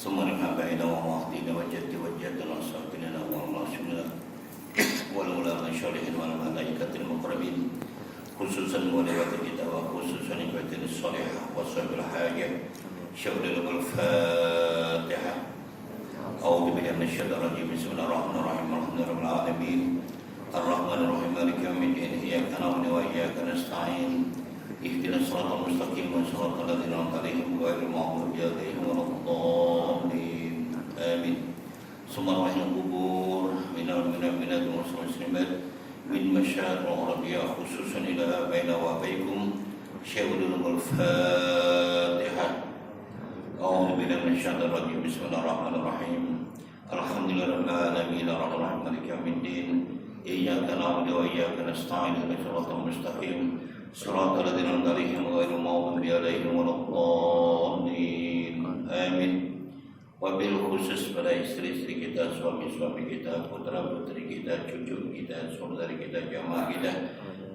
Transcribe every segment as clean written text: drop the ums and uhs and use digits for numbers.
ثم نحبنا ومعطينا وجد وجدنا وصابنا والرسولنا والعلماء الصالحين والملائكة المقربين خصوصا ولوات kita وخصوصا عبادنا الصالحة وصحب الحاجة شهد الفاتحة أعوذ بالله من الشيطان الرجيم بسم الله الرحمن الرحيم الحمد لله رب العالمين الرحمن الرحيم مالك يوم الدين إياك نعبد وإياك نستعين اهدنا الصراط المستقيم صراط الذين أنعمت عليهم غير المغضوب عليهم ولا الضالين آمين ثم رحم القبور من المؤمنات والمسلمات من مشاعر العربية خصوصا إلى بين وبينكم شهد الفاتحة أعوذ بالله من الشيطان الرجيم بسم الله الرحمن الرحيم الحمد لله رب العالمين الرحمن الرحيم مالك يوم الدين إياك نعبد وإياك نستعين اهدنا الصراط المستقيم صراط الذين أنعمت عليهم غير المغضوب عليهم ولا الضالين آمين. Wabil khusus pada istri-istri kita, suami-suami kita, putra-putri kita, cucu kita, saudari kita, jamaah kita,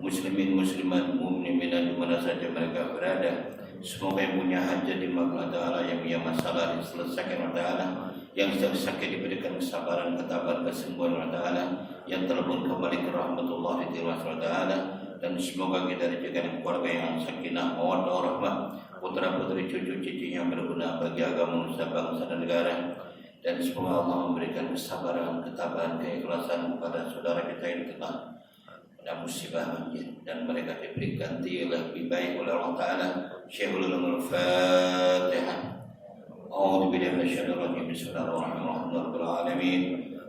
muslimin, muslimat, mukminin di mana saja mereka berada. Semoga yang punya hajat di Allah Ta'ala, yang punya masalah diselesaikan Allah Ta'ala, yang sedang sakit diberikan kesabaran, ketabahan, kesembuhan Allah Ta'ala, yang telepon kembali ke rahmatullah di Allah Ta'ala, dan semoga kita dijadikan keluarga yang sakinah, mawaddah, warahmah, putra-putri, cucu-cucu yang berguna bagi agama, nusa, bangsa dan negara, dan semoga Allah memberikan kesabaran, ketabahan, keikhlasan kepada saudara kita yang telah kena musibah banjir, dan mereka diberi ganti lebih baik oleh Allah Ta'ala. Syekhul Al-Fatihah. A'udzu billahi minasyaitonir rajim. Bismillahirrahmanirrahim.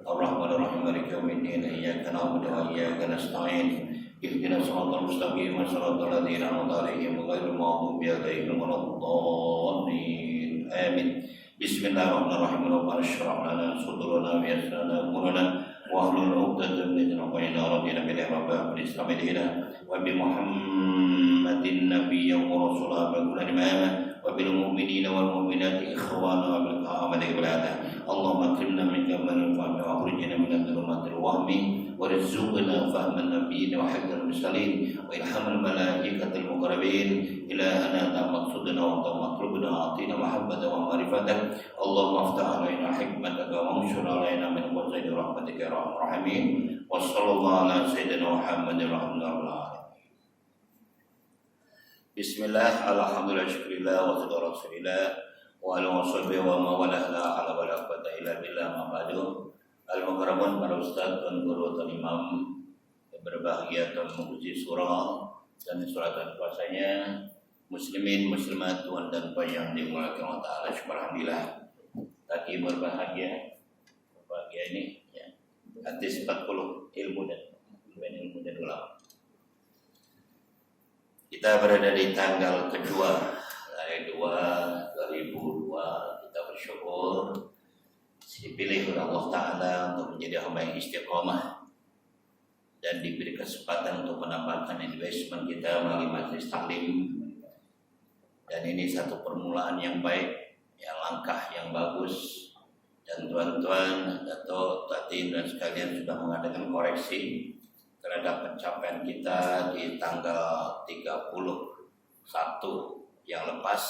Ar-Rahmanir-Rahim. Maliki yaumiddin. Iyyaka na'budu wa iyyaka nasta'in. Ihdinas siratal mustaqim. Shiratal ladzina an'amta 'alaihim ghairil maghdubi 'alaihim waladdallin. Amin. Bismillahirrahmanirrahim. Rabbana shrah lana sadrana wa yassir lana umurana wahlul 'uqdatam min lisani radina billahi rabbil islam dina wa bi Muhammadin nabiyyan wa rasulan wa kullu imama wa bil mu'minina wal mu'minati ikhwana wa bil qamati ibada. Allahumma akrimna min kamal fahmi wa akhrijna min dhulumatil wahmi warzuqna fahman nabiyyin wa hifdzal mursalin wa ilhamal malaikatil muqarrabin ilahana ta maqsuduna wa ta matlubuna atina mahabbatan wa ma'rifatan. Allahumma aftah alaina hikmataka wa anshur alaina min wajhi rahmatika ya arhamar rahimin. Wa sallallahu ala sayyidina Muhammadin rasulillah. Bismillah, alhamdulillah, syukurillah, wa sallallahu rasulillah wa ala washabihi wa mawalah la ala wa la quwwata illa billah ma ba'du. Al-mukarramun para ustaz dan guru dan imam yang berbahagia dan memuji surah dan suratan puasanya, muslimin, muslimat, tuan dan puan yang dimuliakan Allah Ta'ala. Alhamdulillah tadi berbahagia ini ya. Hadis 40 ilmu dan ulama. Kita berada di tanggal kedua dari 2002. Kita bersyukur dipilih oleh Allah Ta'ala untuk menjadi hamba yang istiqomah dan diberi kesempatan untuk menambahkan investment kita melalui majelis taklim. Dan ini satu permulaan yang baik, yang langkah yang bagus. Dan tuan-tuan, Dato', Tatin dan sekalian sudah mengadakan koreksi terhadap pencapaian kita di tanggal 31 yang lepas.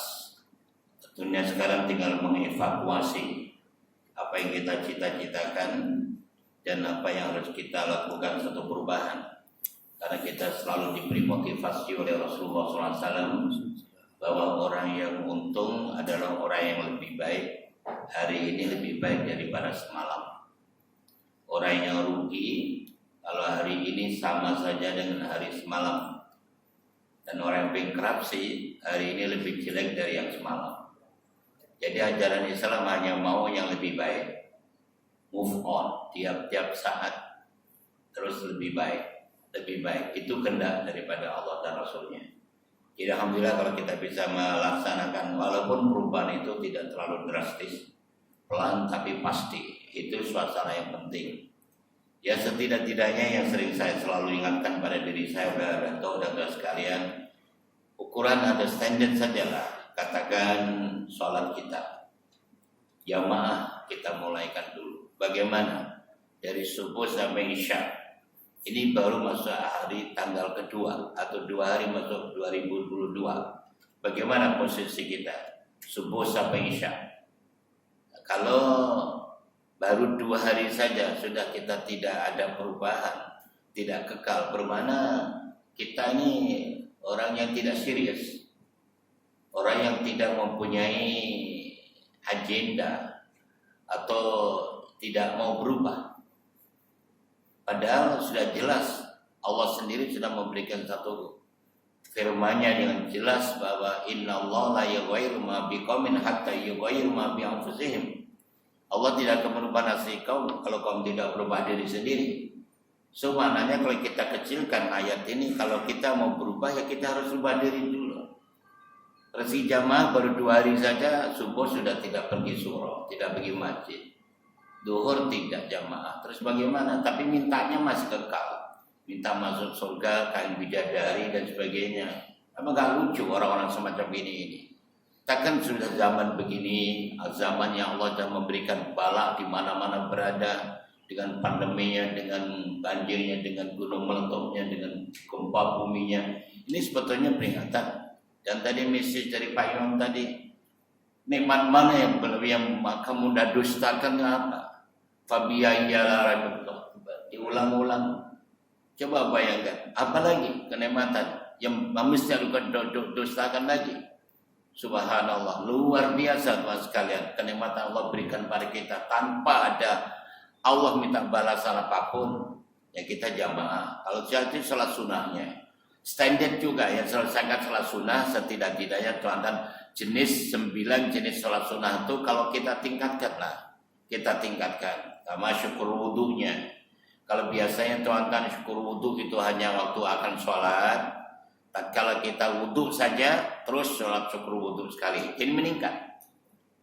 Tentunya sekarang tinggal mengevakuasi apa yang kita cita-citakan dan apa yang harus kita lakukan satu perubahan. Karena kita selalu diberi motivasi oleh Rasulullah SAW bahwa orang yang untung adalah orang yang lebih baik hari ini lebih baik daripada semalam. Orang yang rugi kalau hari ini sama saja dengan hari semalam. Dan orang yang bankruptcy hari ini lebih jelek dari yang semalam. Jadi ajaran Islam hanya mau yang lebih baik. Move on tiap-tiap saat terus lebih baik. Lebih baik itu kehendak daripada Allah dan Rasulnya. Jadi alhamdulillah kalau kita bisa melaksanakan walaupun perubahan itu tidak terlalu drastis, pelan tapi pasti, itu suasana yang penting. Ya setidak-tidaknya yang sering saya selalu ingatkan pada diri saya dan saudara sekalian, ukuran ada standar sajalah. Katakan sholat kita jamaah kita mulaikan dulu. Bagaimana? Dari subuh sampai isya. Ini baru masuk hari tanggal kedua atau 2 hari masuk 2022. Bagaimana posisi kita? Subuh sampai isya. Kalau baru 2 hari saja sudah kita tidak ada perubahan, tidak kekal, bermana kita ini orang yang tidak serius, orang yang tidak mempunyai agenda atau tidak mau berubah. Padahal sudah jelas Allah sendiri sudah memberikan satu firman-Nya dengan jelas bahwa innallaha la yughayyiru ma biqaumin hatta yughayyiru ma bi anfusihim. Allah tidak akan merubah nasib kaum kalau kaum tidak berubah diri sendiri. So maknanya kalau kita kecilkan ayat ini, kalau kita mau berubah ya kita harus ubah diri dulu. Resi jamaah baru 2 hari saja, subuh sudah tidak pergi surau, tidak pergi masjid. Duhur tidak jamaah. Terus bagaimana? Tapi mintanya masih kekal. Minta masuk surga, kain bidadari dan sebagainya. Apa gak lucu orang-orang semacam ini? Takkan sudah zaman begini, zaman yang Allah sudah memberikan bala di mana-mana berada, dengan pandeminya, dengan banjirnya, dengan gunung meletupnya, dengan gempa buminya. Ini sebetulnya peringatan. Dan tadi message dari Pak Imam tadi, nikmat mana yang kamu dah dustakan apa? Fabiyayyalah, diulang-ulang. Coba bayangkan, apalagi kenikmatan yang mesti akan dustakan lagi. Subhanallah, luar biasa Tuhan sekalian, kenikmatan Allah berikan pada kita tanpa ada Allah minta balasan apapun. Ya kita jamaah. Kalau jadi salat sunahnya standar juga ya, selesaikan salat sunnah setidak-tidaknya Tuhan, dan jenis 9 jenis salat sunnah itu kalau kita tingkatkan lah, kita tingkatkan. Sama syukur wudunya. Kalau biasanya Tuhan kan syukur wudu itu hanya waktu akan sholat. Kalau kita wudhu saja, terus sholat syukur wudhu sekali. Ini meningkat.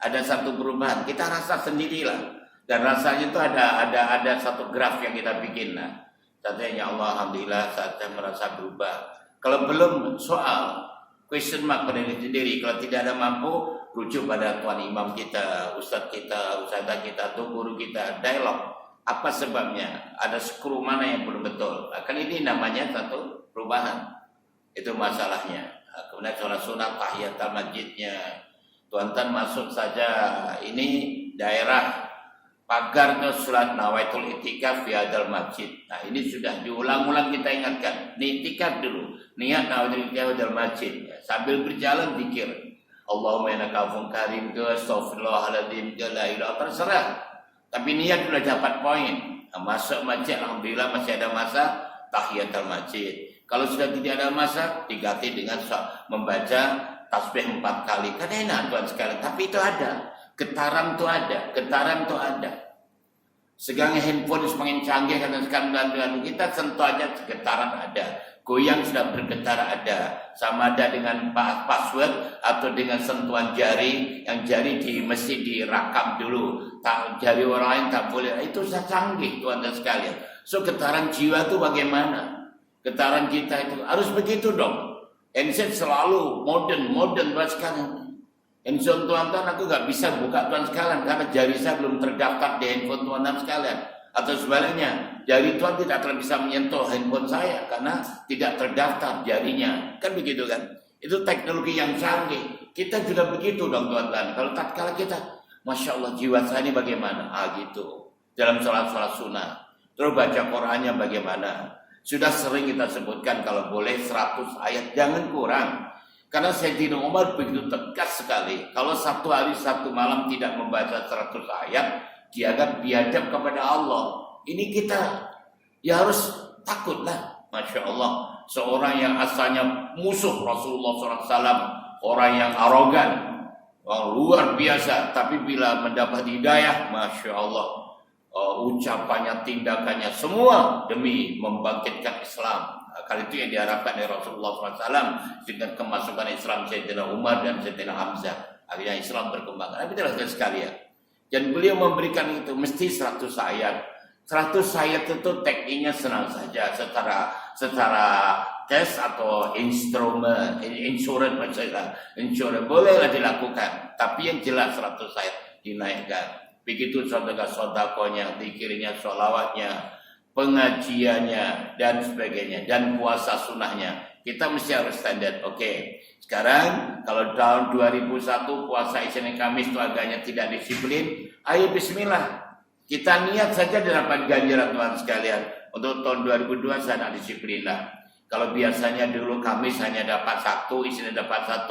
Ada satu perubahan. Kita rasa sendirilah. Dan rasanya itu ada satu graf yang kita bikin. Nah, katanya ya Allah, alhamdulillah saatnya merasa berubah. Kalau belum, soal question mark pada diri sendiri. Kalau tidak ada mampu, rujuk pada tuan imam kita, ustadz kita, ustadzah kita, atau guru kita, dialog. Apa sebabnya? Ada skru mana yang belum betul? Kan ini namanya satu perubahan. Itu masalahnya. Kemudian sholat sunat tahiyatul masjidnya, tuan-tuan masuk saja ini daerah pagar ke sholat nawaitul itikaf fi hadzal masjid. Nah ini sudah diulang-ulang kita ingatkan. Ini itikaf dulu, niat nawaitul itikaf hadzal masjid. Sambil berjalan zikir, Allahumma innaka afuwwun karim, ke astaghfirullahaladzim, ke la ilaha, terserah. Tapi niat sudah dapat poin. Nah, masuk masjid, alhamdulillah masih ada masa tahiyatul masjid. Kalau sudah tidak ada masa, diganti dengan membaca tasbih 4 kali. Kan enak Tuhan sekalian. Tapi itu ada. Getaran itu ada. Segala handphone semakin canggih karena sekarang kita sentuh aja getaran ada. Goyang sudah bergetar ada. Sama ada dengan password atau dengan sentuhan jari. Yang jari mesti direkam dulu. Jari orang lain tak boleh. Itu sudah canggih Tuhan sekalian. So getaran jiwa itu bagaimana? Getaran kita itu harus begitu dong. Handset selalu modern Tuhan sekalian. Handphone tuan-tuan aku gak bisa buka tuan sekalian karena jari saya belum terdaftar di handphone tuan-tuan sekalian. Atau sebaliknya, jari tuan tidak akan bisa menyentuh handphone saya karena tidak terdaftar jarinya. Kan begitu kan? Itu teknologi yang canggih. Kita juga begitu dong tuan-tuan. Kalau tatkala kita, Masya Allah jiwa saya ini bagaimana? Gitu. Dalam sholat sunnah. Terus baca Qur'annya bagaimana? Sudah sering kita sebutkan kalau boleh 100 ayat, jangan kurang. Karena Sayyidina Umar begitu tegas sekali. Kalau 1 hari 1 malam tidak membaca 100 ayat, dia akan biadab kepada Allah. Ini kita ya harus takutlah. Masya Allah. Seorang yang asalnya musuh Rasulullah SAW, orang yang arogan, orang luar biasa. Tapi bila mendapat hidayah, Masya Allah. Ucapannya, tindakannya semua demi membangkitkan Islam. Kali itu yang diharapkan dari Rasulullah SAW dengan kemasukan Islam Sayyidina Umar dan Sayyidina Hamzah. Akhirnya Islam berkembang. Tapi jelas sekalian. Dan beliau memberikan itu mesti 100 ayat. 100 ayat itu tekniknya senang saja secara cash atau instrumen, insurance maksudnya. Insurance bolehlah dilakukan. Tapi yang jelas 100 ayat dinaikkan. Begitu sodakonya, zikirnya, sholawatnya, pengajiannya dan sebagainya, dan puasa sunnahnya. Kita mesti harus standar. Oke. Sekarang kalau tahun 2001 puasa Isnin Kamis itu agaknya tidak disiplin, ayo bismillah. Kita niat saja dapat ganjaran Tuhan sekalian. Untuk tahun 2002 saya nak disiplin lah. Kalau biasanya dulu Kamis hanya dapat 1, Isnin dapat 1,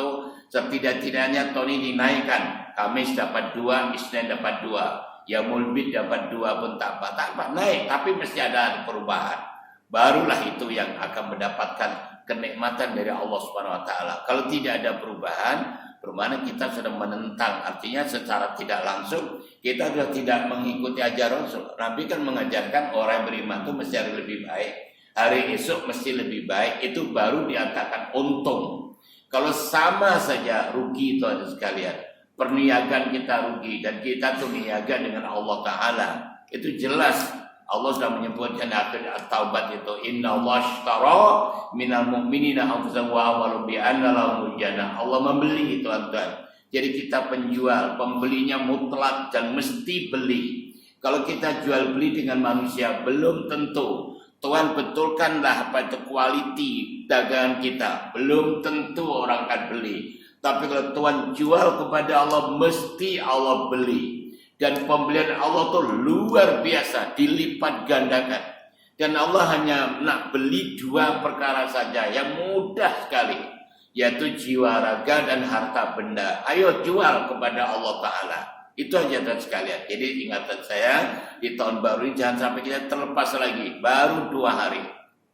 setidak-tidaknya tahun ini dinaikkan. Kamis dapat 2, Isnin dapat 2. Ya mulbid dapat 2 pun tak apa, naik. Tapi mesti ada perubahan. Barulah itu yang akan mendapatkan kenikmatan dari Allah Subhanahu wa taala. Kalau tidak ada perubahan, bermakna kita sudah menentang. Artinya secara tidak langsung kita sudah tidak mengikuti ajaran Rasul. Nabi kan mengajarkan orang yang beriman itu mesti harus lebih baik. Hari esok mesti lebih baik. Itu baru diantarkan untung. Kalau sama saja rugi itu ada sekalian. Perniagaan kita rugi dan kita tuh niaga dengan Allah Taala. Itu jelas. Allah sudah menyebutkan akhir At-Taubat itu, Inna Allah ashtara minal mu'minina anfusahum wa amwalahum bi anna lahumul jannah. Allah membeli, tuan-tuan. Jadi kita penjual, pembelinya mutlak dan mesti beli. Kalau kita jual beli dengan manusia belum tentu. Tuhan betulkanlah apa itu quality dagangan kita. Belum tentu orang akan beli. Tapi kalau Tuhan jual kepada Allah, mesti Allah beli. Dan pembelian Allah itu luar biasa, dilipat gandakan. Dan Allah hanya nak beli 2 perkara saja yang mudah sekali, yaitu jiwa raga dan harta benda. Ayo jual kepada Allah Ta'ala. Itu aja dan sekalian. Jadi ingatan saya di tahun baru ini jangan sampai kita terlepas lagi. Baru 2 hari.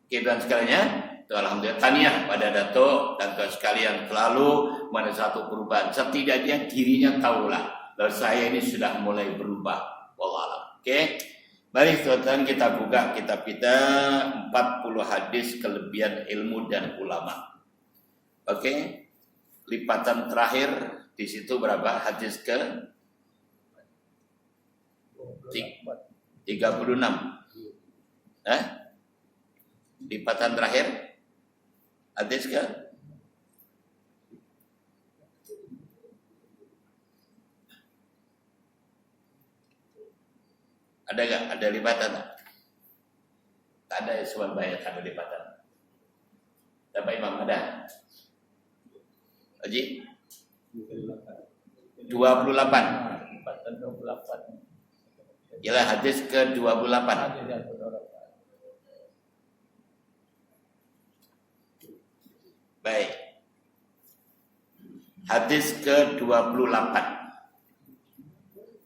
Oke dan sekalian, itu alhamdulillah tahniah pada Dato' dan tuan sekalian selalu ada satu perubahan. Setidaknya dirinya tahulah. Lalu saya ini sudah mulai berubah. Wallahualam. Oke. Mari teman-teman kita buka kitab kita 40 hadis kelebihan ilmu dan ulama. Oke. Lipatan terakhir di situ berapa? Hadis ke 36. Lipatan terakhir hadis ke ada nggak? Ada lipatan? Tak ada ya, semua banyak ada lipatan. Dapat Imam ada? Haji? 28. Lipatan 28. Ialah hadis ke-28. Baik. Hadis ke-28.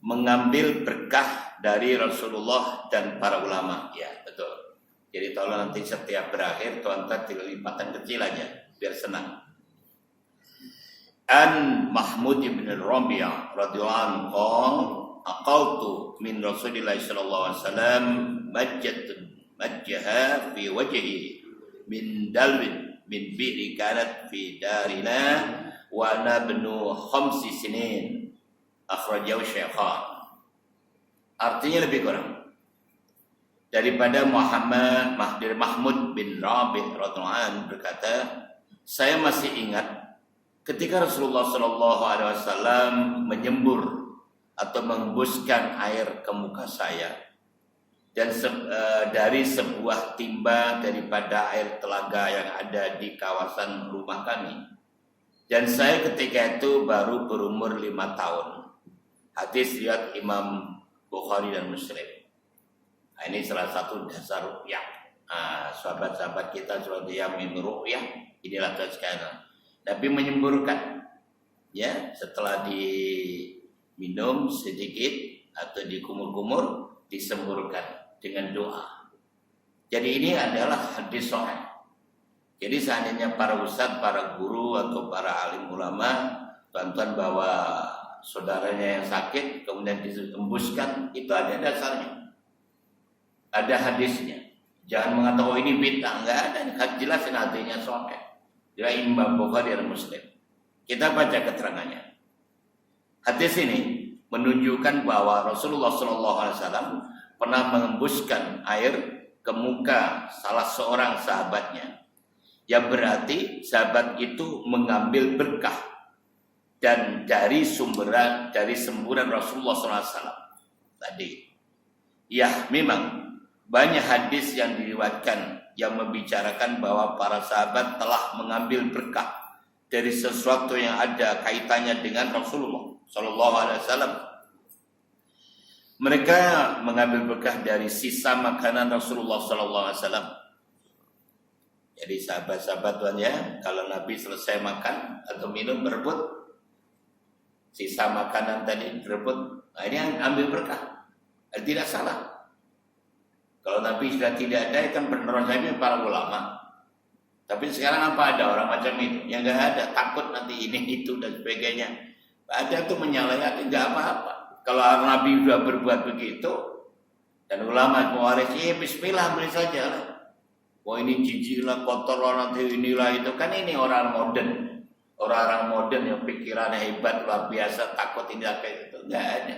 Mengambil berkah dari Rasulullah dan para ulama. Ya, betul. Jadi tolong nanti setiap berakhir tuan-tuan lipatan kecil aja biar senang. An Mahmud bin Rabi'ah radhiyallahu anhu aqaltu min Rasulillah sallallahu alaihi wasallam majjaha fi wajhi min dalwin min bi'ri kanat fi darina wa ana ibnu 5 sinin akhrajahu Syaikhan. Artinya lebih kurang daripada Mahmud bin Rabi' radhiyallahu anhu berkata, saya masih ingat ketika Rasulullah sallallahu alaihi wasallam menyembur atau mengembuskan air ke muka saya dan dari sebuah timba daripada air telaga yang ada di kawasan rumah kami. Dan saya ketika itu baru berumur 5 tahun. Hadis riwayat Imam Bukhari dan Muslim. Nah, ini salah satu dasar ru'yah. Sahabat-sahabat kita sudah yang ru'yah. Inilah sekarang. Nabi menyemburkan, ya, setelah diminum sedikit atau dikumur-kumur, disemburkan dengan doa. Jadi ini adalah hadis sahih. Jadi seandainya para ustadz, para guru atau para alim ulama tuan-tuan bawa saudaranya yang sakit kemudian ditembuskan, itu ada dasarnya, ada hadisnya. Jangan mengatakan oh ini bid'ah, enggak ada. Jelasin hadisnya sahih. Dia Imam Bukhari dan Muslim. Kita baca keterangannya. Hadis ini menunjukkan bahwa Rasulullah SAW pernah mengembuskan air ke muka salah seorang sahabatnya. Yang berarti sahabat itu mengambil berkah dan dari semburan Rasulullah SAW tadi. Ya memang banyak hadis yang diriwayatkan yang membicarakan bahwa para sahabat telah mengambil berkah dari sesuatu yang ada kaitannya dengan Rasulullah Sallallahu Alaihi Wasallam. Mereka mengambil berkah dari sisa makanan Rasulullah Sallallahu Alaihi Wasallam. Jadi sahabat-sahabat Tuhan ya, kalau Nabi selesai makan atau minum berebut sisa makanan tadi berebut, nah ini yang ambil berkah. Tidak salah. Kalau Nabi sudah tidak ada, kan benar saja para ulama. Tapi sekarang apa ada orang macam itu? Yang nggak ada, takut nanti ini itu dan sebagainya. Ada tuh menyalahi, nggak apa-apa. Kalau Nabi sudah berbuat begitu, dan ulama mewaris, bismillah beri saja lah. Wah ini jijik lah, kotor lah, nanti inilah itu. Kan ini orang modern. Orang-orang modern yang pikirannya hebat, luar biasa, takut ini kayak gitu. Nggak ada.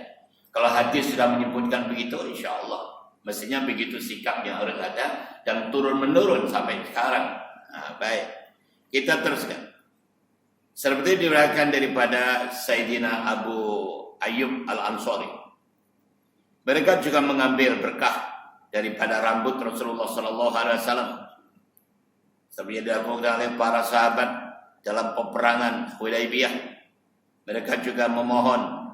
Kalau hadis sudah menyebutkan begitu, insya Allah. Mestinya begitu sikap yang harus ada dan turun-menurun sampai sekarang. Nah, baik. Kita teruskan. Seperti diriwayatkan daripada Sayyidina Abu Ayyub Al-Ansari. Mereka juga mengambil berkah daripada rambut Rasulullah Sallallahu Alaihi Wasallam. Seperti dilakukan oleh para sahabat dalam peperangan Hudaybiyah. Mereka juga memohon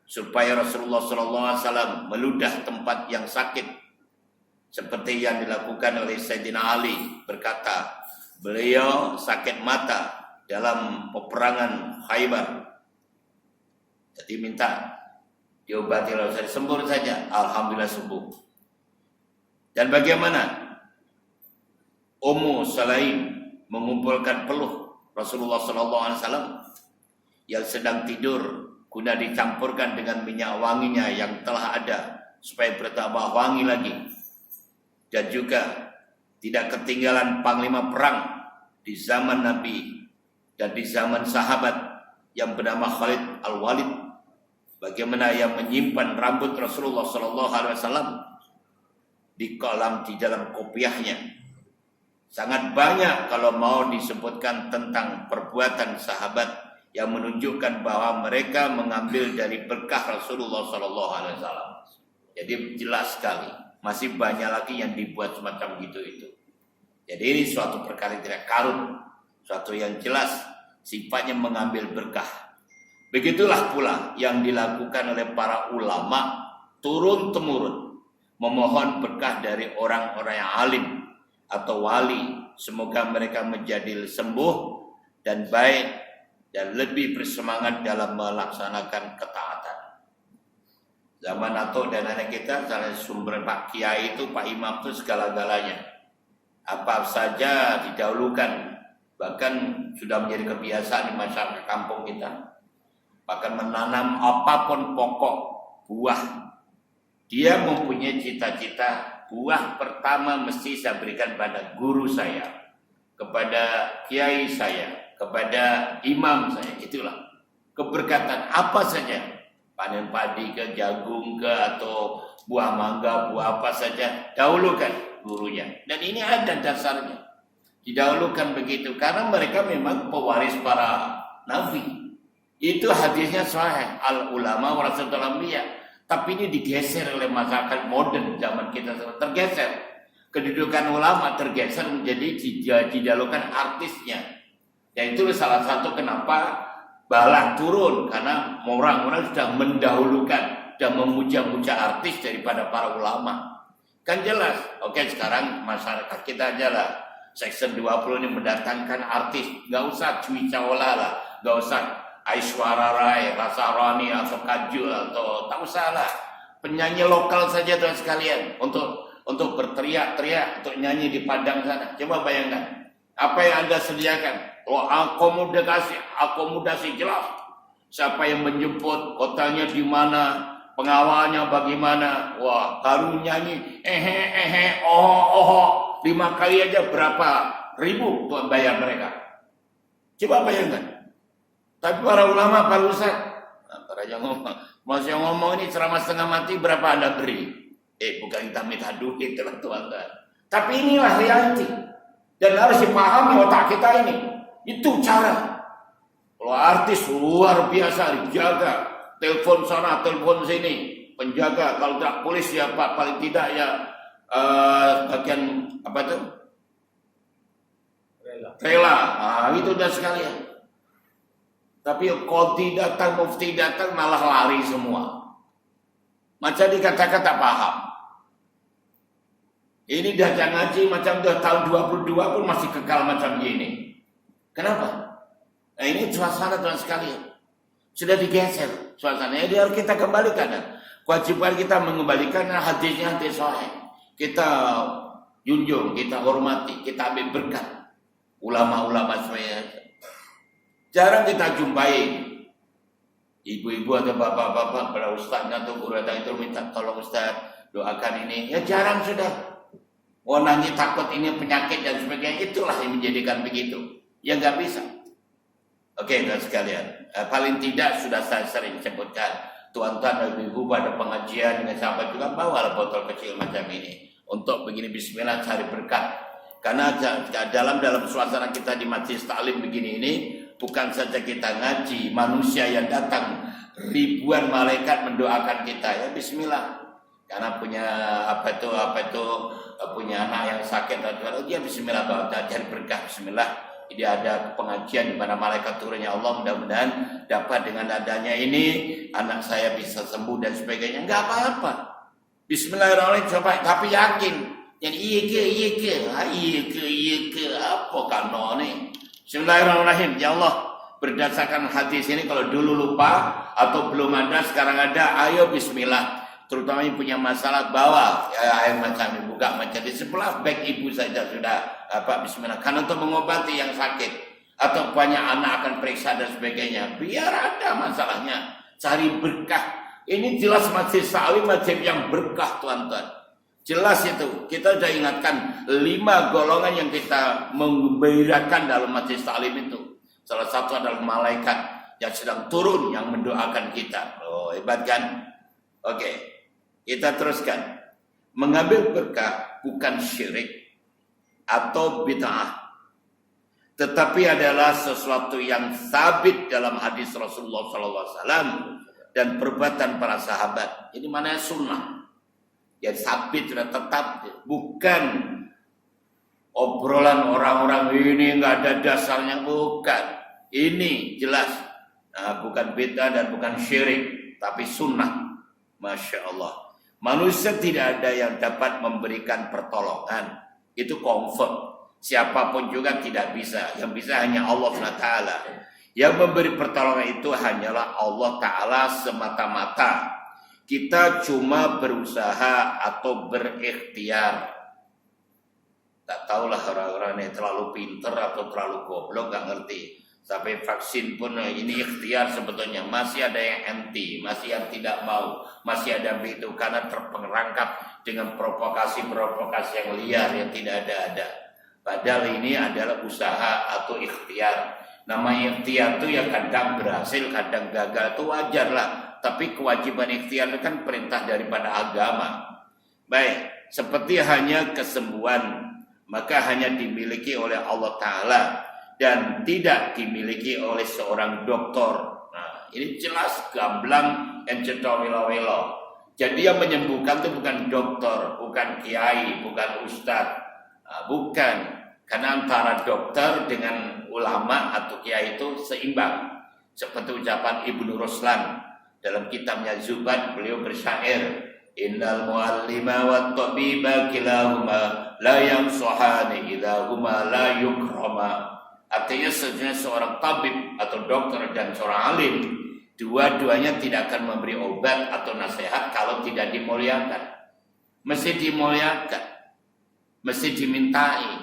supaya Rasulullah SAW meludah tempat yang sakit, seperti yang dilakukan oleh Sayyidina Ali. Berkata beliau sakit mata dalam peperangan Khaybar, jadi minta diobati oleh Rasulullah, sembuh saja, alhamdulillah sembuh. Dan bagaimana Ummu Sulaim mengumpulkan peluh Rasulullah SAW yang sedang tidur, guna dicampurkan dengan minyak wanginya yang telah ada supaya bertambah wangi lagi. Dan juga tidak ketinggalan panglima perang di zaman Nabi dan di zaman sahabat yang bernama Khalid Al-Walid, bagaimana yang menyimpan rambut Rasulullah SAW di dalam kopiahnya. Sangat banyak kalau mau disebutkan tentang perbuatan sahabat yang menunjukkan bahwa mereka mengambil dari berkah Rasulullah SAW. Jadi jelas sekali, masih banyak lagi yang dibuat semacam gitu itu. Jadi ini suatu perkara tidak karun, suatu yang jelas sifatnya mengambil berkah. Begitulah pula yang dilakukan oleh para ulama turun temurun, memohon berkah dari orang-orang yang alim atau wali. Semoga mereka menjadi sembuh dan baik dan lebih bersemangat dalam melaksanakan ketaatan. Zaman Atok dan anak kita, salah sumber Pak Kiai itu, Pak Imam itu segala-galanya. Apa saja didahulukan, bahkan sudah menjadi kebiasaan di masyarakat kampung kita. Bahkan menanam apapun pokok buah. Dia mempunyai cita-cita, buah pertama mesti saya berikan pada guru saya, kepada kiai saya, kepada imam saya. Itulah keberkatan apa saja, panen padi ke, jagung ke, atau buah mangga, buah apa saja, dahulukan gurunya. Dan ini ada dasarnya, didahulukan begitu karena mereka memang pewaris para nabi. Itu hadisnya sahih, al ulama warasatul anbiya. Tapi ini digeser oleh masyarakat modern zaman kita, tergeser. Kedudukan ulama tergeser menjadi didahulukan artisnya. Dan itu salah satu kenapa bala turun, karena orang-orang sudah mendahulukan dan memuja-muja artis daripada para ulama. Kan jelas. Oke, sekarang masyarakat kita aja lah, Section 20 ini mendatangkan artis. Gak usah Cui Cawla lah, gak usah Aishwarya Rai, Rasarani atau Kajul atau tak usah lah. Penyanyi lokal saja tuan sekalian untuk berteriak-teriak, untuk nyanyi di padang sana. Coba bayangkan apa yang Anda sediakan. Oh, akomodasi jelas. Siapa yang menjemput, hotelnya di mana, pengawalnya bagaimana. Wah, baru nyanyi oh 5 kali aja berapa ribu tuan bayar mereka. Coba bayangkan. Tapi para ulama, para ustaz, para yang ngomong ini ceramah setengah mati berapa Anda beri? Bukan kita minta duit teman-teman. Tapi inilah reality. Dan harus dipahami otak kita ini. Itu cara. Kalau artis luar biasa dijaga, telepon sana, telepon sini, penjaga, kalau tidak polis ya Pak, paling tidak ya bagian apa tuh? Rela. Itu udah sekalian. Tapi qadhi datang, mufti datang malah lari semua. Macam dikatakan tak paham. Ini dah ngaji macam dah tahun 22 pun masih kekal macam gini. Kenapa? Nah, ini suasana Tuhan sekalian. Sudah digeser suasananya. Jadi harus kita kembalikan. Kewajiban kita mengembalikan hadisnya hadis sahih. Kita junjung, kita hormati, kita ambil berkat. Ulama-ulama semuanya. Jarang kita jumpai ibu-ibu atau bapak-bapak pada ustaznya atau guru datang itu minta tolong ustaz doakan ini. Ya jarang sudah. Oh nanti takut ini penyakit dan sebagainya. Itulah yang menjadikan begitu. Ya nggak bisa. Oke dan sekalian. Paling tidak sudah saya sering sebutkan. Tuan-tuan dan ibu pada pengajian dengan sahabat juga bawa botol kecil macam ini. Untuk begini bismillah cari berkat. Karena dalam suasana kita di majelis taklim begini ini. Bukan saja kita ngaji, manusia yang datang ribuan malaikat mendoakan kita ya bismillah. Karena punya apa itu punya anak yang sakit atau dia bismillah bawa cari berkah bismillah. Dia ada pengajian di mana malaikat turunnya Allah mudah-mudahan dapat dengan adanya ini anak saya bisa sembuh dan sebagainya. Enggak apa-apa. Bismillahirrahmanirrahim coba tapi yakin. Jadi iya ke apa kanone? Bismillahirrahmanirrahim. Ya Allah, berdasarkan hadis ini kalau dulu lupa atau belum ada sekarang ada, ayo bismillah. Terutama yang punya masalah bawa ya, air macam ini buka macam di sebelah bag ibu saja sudah bismillah. Karena untuk mengobati yang sakit atau banyak anak akan periksa dan sebagainya. Biar ada masalahnya, cari berkah. Ini jelas majelis taklim majelis yang berkah tuan-tuan. Jelas itu, kita sudah ingatkan 5 golongan yang kita menggembirakan dalam majelis taklim itu. Salah satu adalah malaikat yang sedang turun yang mendoakan kita. Oh, hebat kan? Oke, kita teruskan. Mengambil berkah bukan syirik atau bid'ah. Tetapi adalah sesuatu yang sabit dalam hadis Rasulullah SAW dan perbuatan para sahabat. Ini mana sunnah. Yang sabit sudah tetap, bukan obrolan orang-orang ini nggak ada dasarnya, bukan. Ini jelas, bukan bid'ah dan bukan syirik, tapi sunnah. Masya Allah. Manusia tidak ada yang dapat memberikan pertolongan, itu confirm. Siapapun juga tidak bisa, yang bisa hanya Allah SWT. Yang memberi pertolongan itu hanyalah Allah Ta'ala semata-mata. Kita cuma berusaha atau berikhtiar. Tak tahulah orang-orang yang terlalu pinter atau terlalu goblok gak ngerti. Sampai vaksin pun ini ikhtiar sebetulnya. Masih ada yang anti, masih yang tidak mau, masih ada begitu karena terperangkap dengan provokasi-provokasi yang liar yang tidak ada. Padahal ini adalah usaha atau ikhtiar. Namanya ikhtiar itu ya kadang berhasil, kadang gagal, itu wajar lah. Tapi kewajiban ikhtiar itu kan perintah daripada agama. Baik, seperti hanya kesembuhan, maka hanya dimiliki oleh Allah Ta'ala dan tidak dimiliki oleh seorang dokter. Nah, ini jelas gamblang encetowilo-wilo. Jadi yang menyembuhkan itu bukan dokter, bukan kiai, bukan ustadz, bukan. Karena antara dokter dengan ulama atau kiai itu seimbang. Seperti ucapan Ibnu Ruslan dalam kitabnya Zubat, beliau bersyair, innal muallima wat tabiba kilahuma la yansuhani idza huma la yukrama. Artinya sebenarnya seorang tabib atau dokter dan seorang alim, dua-duanya tidak akan memberi obat atau nasihat kalau tidak dimuliakan. Mesti dimuliakan, mesti dimintai.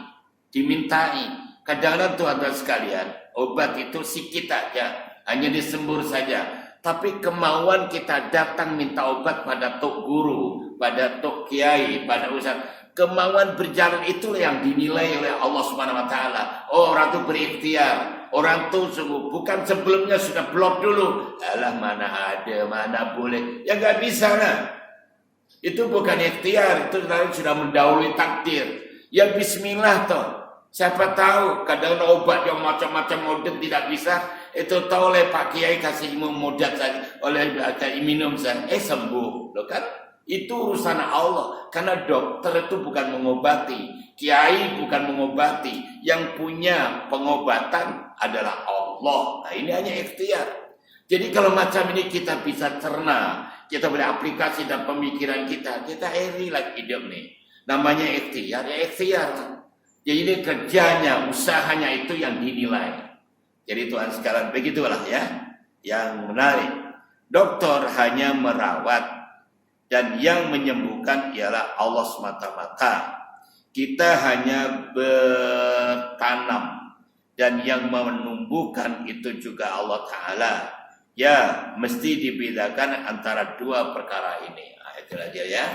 Kadang-kadang Tuhan sekalian, obat itu sikit aja, hanya disembur saja. Tapi kemauan kita datang minta obat pada tok guru, pada tok kiai, pada ustaz. Kemauan berjalan itulah yang dinilai oleh Allah Subhanahu wa taala. Oh, orang itu berikhtiar. Orang itu sungguh bukan sebelumnya sudah blok dulu. Alah mana ada, mana boleh. Ya enggak bisa lah. Itu bukan ikhtiar, itu sudah mendahului takdir. Ya bismillah toh. Siapa tahu kadang obat yang macam-macam model tidak bisa. Itu tahu oleh Pak Kiai kasih mudat saja, oleh minum saja, sembuh, loh kan? Itu urusan Allah. Karena dokter itu bukan mengobati, kiai bukan mengobati. Yang punya pengobatan adalah Allah. Nah, ini hanya ikhtiar. Jadi kalau macam ini kita bisa cerna, kita beraplikasi dalam pemikiran kita relax hidup nih. Namanya ikhtiar, ya ikhtiar. Jadi ini kerjanya, usahanya itu yang dinilai. Jadi Tuhan sekalian, begitulah ya. Yang menarik, dokter hanya merawat dan yang menyembuhkan ialah Allah semata-mata. Kita hanya bertanam dan yang menumbuhkan itu juga Allah Ta'ala. Ya, mesti dibedakan antara dua perkara ini. Nah, itulah dia ya.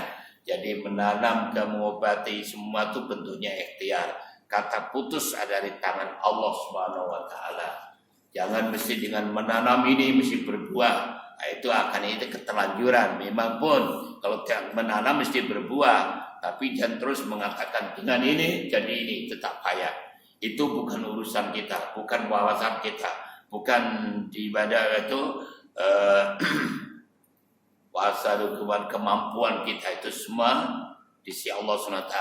Jadi menanam dan mengobati semua itu bentuknya ikhtiar. Kata putus ada di tangan Allah Subhanahu wa Ta'ala. Jangan mesti dengan menanam ini mesti berbuah. Nah, itu keterlanjuran. Memang pun kalau menanam mesti berbuah, tapi jangan terus mengatakan dengan ini jadi ini, tetap payah. Itu bukan urusan kita, bukan wawasan kita, bukan di ibadah itu kuasa dukungan kemampuan kita, itu semua di sisi Allah SWT.